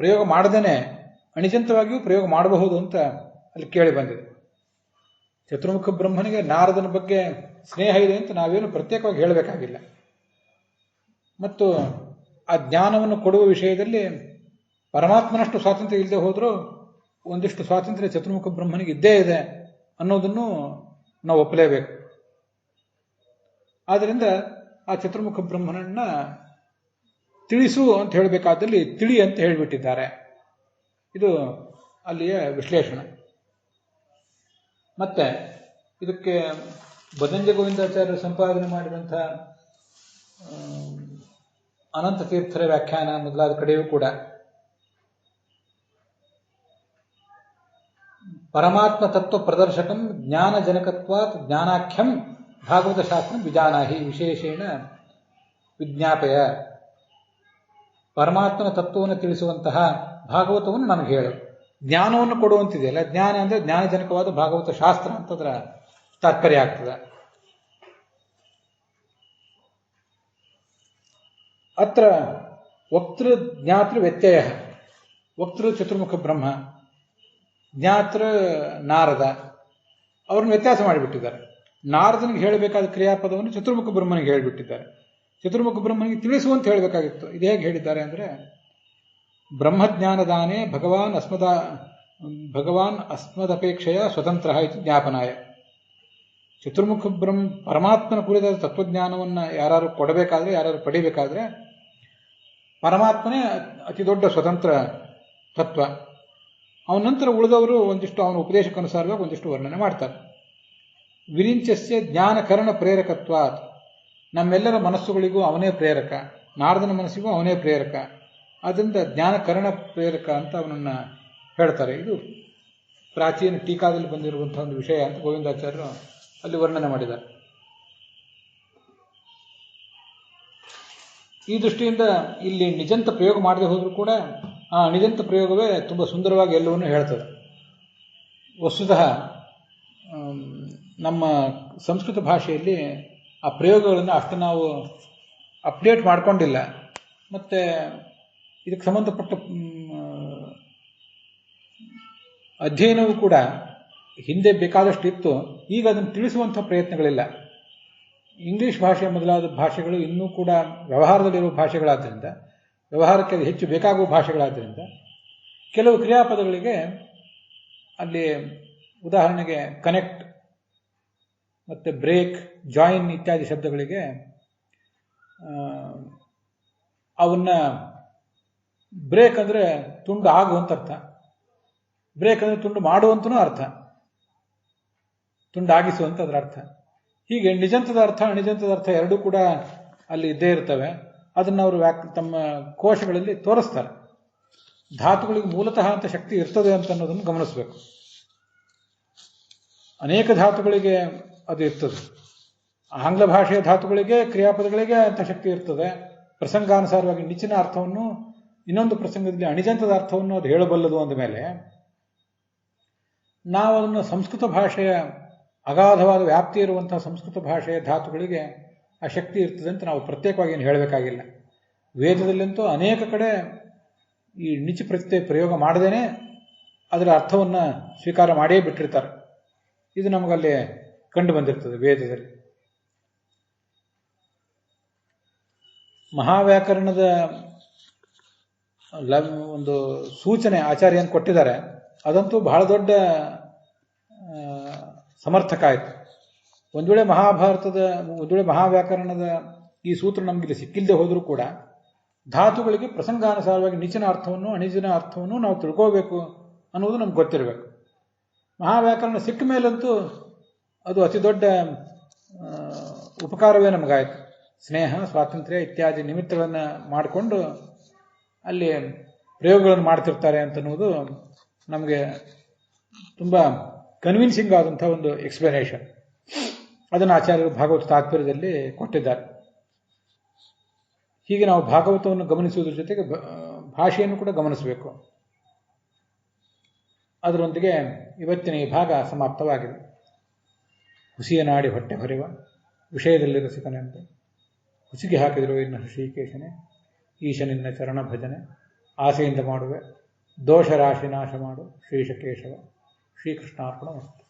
ಪ್ರಯೋಗ ಮಾಡದೇನೆ ಅಣಿಜಂತವಾಗಿಯೂ ಪ್ರಯೋಗ ಮಾಡಬಹುದು ಅಂತ ಅಲ್ಲಿ ಕೇಳಿ ಬಂದಿದೆ. ಚತುರ್ಮುಖ ಬ್ರಹ್ಮನಿಗೆ ನಾರದನ ಬಗ್ಗೆ ಸ್ನೇಹ ಇದೆ ಅಂತ ನಾವೇನು ಪ್ರತ್ಯೇಕವಾಗಿ ಹೇಳಬೇಕಾಗಿಲ್ಲ. ಮತ್ತು ಆ ಜ್ಞಾನವನ್ನು ಕೊಡುವ ವಿಷಯದಲ್ಲಿ ಪರಮಾತ್ಮನಷ್ಟು ಸ್ವಾತಂತ್ರ್ಯ ಇಲ್ಲದೆ ಹೋದ್ರೂ ಒಂದಿಷ್ಟು ಸ್ವಾತಂತ್ರ್ಯ ಚತುರ್ಮುಖ ಬ್ರಹ್ಮನಿಗೆ ಇದ್ದೇ ಇದೆ ಅನ್ನೋದನ್ನು ನಾವು ಒಪ್ಪಲೇಬೇಕು. ಆದ್ದರಿಂದ ಆ ಚತುರ್ಮುಖ ಬ್ರಹ್ಮನನ್ನ ತಿಳಿಸು ಅಂತ ಹೇಳಬೇಕಾದಲ್ಲಿ ತಿಳಿ ಅಂತ ಹೇಳಿಬಿಟ್ಟಿದ್ದಾರೆ. ಇದು ಅಲ್ಲಿಯ ವಿಶ್ಲೇಷಣೆ. ಮತ್ತೆ ಇದಕ್ಕೆ ಬದಂಜ ಗೋವಿಂದಾಚಾರ್ಯರು ಸಂಪಾದನೆ ಮಾಡಿದಂತಹ ಅನಂತ ತೀರ್ಥರ ವ್ಯಾಖ್ಯಾನ ಮೊದಲಾದ ಕಡೆಯೂ ಕೂಡ ಪರಮಾತ್ಮ ತತ್ವ ಪ್ರದರ್ಶಕಂ ಜ್ಞಾನ ಜನಕತ್ವಾತ್ ಜ್ಞಾನಾಖ್ಯಂ ಭಾಗವತ ಶಾಸ್ತ್ರ ವಿಜಾನಾಹಿ ವಿಶೇಷೇಣ ವಿಜ್ಞಾಪಯ. ಪರಮಾತ್ಮನ ತತ್ವವನ್ನು ತಿಳಿಸುವಂತಹ ಭಾಗವತವನ್ನು ನನಗೆ ಹೇಳು. ಜ್ಞಾನವನ್ನು ಕೊಡುವಂತಿದೆಯಲ್ಲ, ಜ್ಞಾನ ಅಂದ್ರೆ ಜ್ಞಾನಜನಕವಾದ ಭಾಗವತ ಶಾಸ್ತ್ರ ಅಂತದ್ರ ತಾತ್ಪರ್ಯ ಆಗ್ತದೆ. ಅತ್ರ ವಕ್ತೃ ಜ್ಞಾತೃ ವ್ಯತ್ಯಯ. ವಕ್ತೃ ಚತುರ್ಮುಖ ಬ್ರಹ್ಮ, ಜ್ಞಾತೃ ನಾರದ, ಅವ್ರನ್ನ ವ್ಯತ್ಯಾಸ ಮಾಡಿಬಿಟ್ಟಿದ್ದಾರೆ. ನಾರದನಿಗೆ ಹೇಳಬೇಕಾದ ಕ್ರಿಯಾಪದವನ್ನು ಚತುರ್ಮುಖ ಬ್ರಹ್ಮನಿಗೆ ಹೇಳಿಬಿಟ್ಟಿದ್ದಾರೆ. ಚತುರ್ಮುಖ ಬ್ರಹ್ಮನಿಗೆ ತಿಳಿಸುವಂತ ಹೇಳಬೇಕಾಗಿತ್ತು. ಇದು ಹೇಗೆ ಹೇಳಿದ್ದಾರೆ ಅಂದ್ರೆ, ಬ್ರಹ್ಮಜ್ಞಾನದಾನೇ ಭಗವಾನ್ ಅಸ್ಮದಪೇಕ್ಷೆಯ ಸ್ವತಂತ್ರ ಇತಿ ಜ್ಞಾಪನಾಯ. ಚತುರ್ಮುಖ ಪರಮಾತ್ಮನ ಕುರಿತಾದ ತತ್ವಜ್ಞಾನವನ್ನು ಯಾರು ಕೊಡಬೇಕಾದ್ರೆ, ಯಾರು ಪಡಿಬೇಕಾದ್ರೆ ಪರಮಾತ್ಮನೇ ಅತಿ ದೊಡ್ಡ ಸ್ವತಂತ್ರ ತತ್ವ. ಅವನ ನಂತರ ಉಳಿದವರು ಒಂದಿಷ್ಟು ಅವನ ಉಪದೇಶಕ್ಕನುಸಾರವಾಗಿ ಒಂದಿಷ್ಟು ವರ್ಣನೆ ಮಾಡ್ತಾರೆ. ವಿರಿಂಚಸ್ಯ ಜ್ಞಾನಕರಣ ಪ್ರೇರಕತ್ವಾತ್, ನಮ್ಮೆಲ್ಲರ ಮನಸ್ಸುಗಳಿಗೂ ಅವನೇ ಪ್ರೇರಕ, ನಾರದನ ಮನಸ್ಸಿಗೂ ಅವನೇ ಪ್ರೇರಕ, ಅದರಿಂದ ಜ್ಞಾನಕರಣ ಪ್ರೇರಕ ಅಂತ ಅವನನ್ನು ಹೇಳ್ತಾರೆ. ಇದು ಪ್ರಾಚೀನ ಟೀಕಾದಲ್ಲಿ ಬಂದಿರುವಂತಹ ಒಂದು ವಿಷಯ ಅಂತ ಗೋವಿಂದಾಚಾರ್ಯರು ಅಲ್ಲಿ ವರ್ಣನೆ ಮಾಡಿದ್ದಾರೆ. ಈ ದೃಷ್ಟಿಯಿಂದ ಇಲ್ಲಿ ನಿಜಂತ ಪ್ರಯೋಗ ಮಾಡದೆ ಹೋದರೂ ಕೂಡ ಆ ನಿಜಂತ ಪ್ರಯೋಗವೇ ತುಂಬ ಸುಂದರವಾಗಿ ಎಲ್ಲವನ್ನೂ ಹೇಳ್ತದೆ. ವಸ್ತುತಃ ನಮ್ಮ ಸಂಸ್ಕೃತ ಭಾಷೆಯಲ್ಲಿ ಆ ಪ್ರಯೋಗಗಳನ್ನು ಅಷ್ಟು ನಾವು ಅಪ್ಡೇಟ್ ಮಾಡ್ಕೊಂಡಿಲ್ಲ. ಮತ್ತು ಇದಕ್ಕೆ ಸಂಬಂಧಪಟ್ಟ ಅಧ್ಯಯನವೂ ಕೂಡ ಹಿಂದೆ ಬೇಕಾದಷ್ಟು ಇತ್ತು. ಈಗ ಅದನ್ನು ತಿಳಿಸುವಂಥ ಪ್ರಯತ್ನಗಳಿಲ್ಲ. ಇಂಗ್ಲೀಷ್ ಭಾಷೆ ಮೊದಲಾದ ಭಾಷೆಗಳು ಇನ್ನೂ ಕೂಡ ವ್ಯವಹಾರದಲ್ಲಿರುವ ಭಾಷೆಗಳಾದ್ದರಿಂದ, ವ್ಯವಹಾರಕ್ಕೆ ಅದು ಹೆಚ್ಚು ಬೇಕಾಗುವ ಭಾಷೆಗಳಾದ್ದರಿಂದ ಕೆಲವು ಕ್ರಿಯಾಪದಗಳಿಗೆ ಅಲ್ಲಿ ಉದಾಹರಣೆಗೆ ಕನೆಕ್ಟ್ ಮತ್ತು ಬ್ರೇಕ್, ಜಾಯಿನ್ ಇತ್ಯಾದಿ ಶಬ್ದಗಳಿಗೆ ಅವನ್ನ ಬ್ರೇಕ್ ಅಂದರೆ ತುಂಡು ಆಗುವಂತ ಅರ್ಥ, ಬ್ರೇಕ್ ಅಂದರೆ ತುಂಡು ಮಾಡುವಂತನೂ ಅರ್ಥ, ತುಂಡಾಗಿಸುವಂತ ಅದರ ಅರ್ಥ. ಹೀಗೆ ನಿಜಂತದ ಅರ್ಥ ಅಣಿಜಂತದ ಅರ್ಥ ಎರಡೂ ಕೂಡ ಅಲ್ಲಿ ಇದ್ದೇ ಇರ್ತವೆ. ಅದನ್ನು ಅವರು ತಮ್ಮ ಕೋಶಗಳಲ್ಲಿ ತೋರಿಸ್ತಾರೆ. ಧಾತುಗಳಿಗೆ ಮೂಲತಃ ಅಂತ ಶಕ್ತಿ ಇರ್ತದೆ ಅಂತ ಅನ್ನೋದನ್ನು ಗಮನಿಸಬೇಕು. ಅನೇಕ ಧಾತುಗಳಿಗೆ ಅದು ಇರ್ತದೆ. ಆಂಗ್ಲ ಭಾಷೆಯ ಧಾತುಗಳಿಗೆ, ಕ್ರಿಯಾಪದಗಳಿಗೆ ಅಂತ ಶಕ್ತಿ ಇರ್ತದೆ. ಪ್ರಸಂಗಾನುಸಾರವಾಗಿ ನಿಚಿನ ಅರ್ಥವನ್ನು ಇನ್ನೊಂದು ಪ್ರಸಂಗದಲ್ಲಿ ಅಣಿಜಂತದ ಅರ್ಥವನ್ನು ಅದು ಹೇಳಬಲ್ಲದು ಅಂದ ಮೇಲೆ ನಾವು ಅದನ್ನು ಸಂಸ್ಕೃತ ಭಾಷೆಯ ಅಗಾಧವಾದ ವ್ಯಾಪ್ತಿ ಇರುವಂತಹ ಸಂಸ್ಕೃತ ಭಾಷೆಯ ಧಾತುಗಳಿಗೆ ಆ ಶಕ್ತಿ ಇರ್ತದೆ ಅಂತ ನಾವು ಪ್ರತ್ಯೇಕವಾಗಿ ಏನು ಹೇಳಬೇಕಾಗಿಲ್ಲ. ವೇದದಲ್ಲಂತೂ ಅನೇಕ ಕಡೆ ಈ ನಿಚ ಪ್ರತ್ಯಯ ಪ್ರಯೋಗ ಮಾಡದೇನೆ ಅದರ ಅರ್ಥವನ್ನು ಸ್ವೀಕಾರ ಮಾಡೇ ಬಿಟ್ಟಿರ್ತಾರೆ. ಇದು ನಮಗಲ್ಲಿ ಕಂಡು ಬಂದಿರ್ತದೆ ವೇದದಲ್ಲಿ. ಮಹಾವ್ಯಾಕರಣದ ಒಂದು ಸೂಚನೆ ಆಚಾರ್ಯನು ಕೊಟ್ಟಿದ್ದಾರೆ. ಅದಂತೂ ಬಹಳ ದೊಡ್ಡ ಸಮರ್ಥಕ ಆಯಿತು. ಒಂದು ವೇಳೆ ಮಹಾವ್ಯಾಕರಣದ ಈ ಸೂತ್ರ ನಮಗಿಲ್ಲಿ ಸಿಕ್ಕಿಲ್ಲದೆ ಹೋದರೂ ಕೂಡ ಧಾತುಗಳಿಗೆ ಪ್ರಸಂಗಾನುಸಾರವಾಗಿ ನಿಚಿನ ಅರ್ಥವನ್ನು ಅಣಿಜಿನ ಅರ್ಥವನ್ನು ನಾವು ತಿಳ್ಕೋಬೇಕು ಅನ್ನೋದು ನಮ್ಗೆ ಗೊತ್ತಿರಬೇಕು. ಮಹಾವ್ಯಾಕರಣ ಸಿಕ್ಕ ಮೇಲಂತೂ ಅದು ಅತಿ ದೊಡ್ಡ ಉಪಕಾರವೇ ನಮಗಾಯಿತು. ಸ್ನೇಹ, ಸ್ವಾತಂತ್ರ್ಯ ಇತ್ಯಾದಿ ನಿಮಿತ್ತಗಳನ್ನು ಮಾಡಿಕೊಂಡು ಅಲ್ಲಿ ಪ್ರಯೋಗಗಳನ್ನು ಮಾಡ್ತಿರ್ತಾರೆ ಅಂತನ್ನುವುದು ನಮಗೆ ತುಂಬ ಕನ್ವಿನ್ಸಿಂಗ್ ಆದಂಥ ಒಂದು ಎಕ್ಸ್ಪ್ಲನೇಷನ್. ಅದನ್ನು ಆಚಾರ್ಯರು ಭಾಗವತ ತಾತ್ಪರ್ಯದಲ್ಲಿ ಕೊಟ್ಟಿದ್ದಾರೆ. ಹೀಗೆ ನಾವು ಭಾಗವತವನ್ನು ಗಮನಿಸುವುದರ ಜೊತೆಗೆ ಭಾಷೆಯನ್ನು ಕೂಡ ಗಮನಿಸಬೇಕು. ಅದರೊಂದಿಗೆ ಇವತ್ತಿನ ಈ ಭಾಗ ಸಮಾಪ್ತವಾಗಿದೆ. ಹುಸಿಯ ನಾಡಿ ಹೊಟ್ಟೆ ಹೊರೆವ ವಿಷಯದಲ್ಲಿ ರಸಿಕನೆಂದು ಹುಸಿಗೆ ಹಾಕಿದರು ಇನ್ನು ಶ್ರೀಕೇಶನೇ, ಈಶನಿನ್ನ ಚರಣ ಭಜನೆ ಆಸೆಯಿಂದ ಮಾಡುವೆ, ದೋಷ ರಾಶಿ ನಾಶ ಮಾಡು ಶ್ರೀಶಕೇಶವ. ಶ್ರೀಕೃಷ್ಣಾರ್ಪಣ ವಸ್ತು.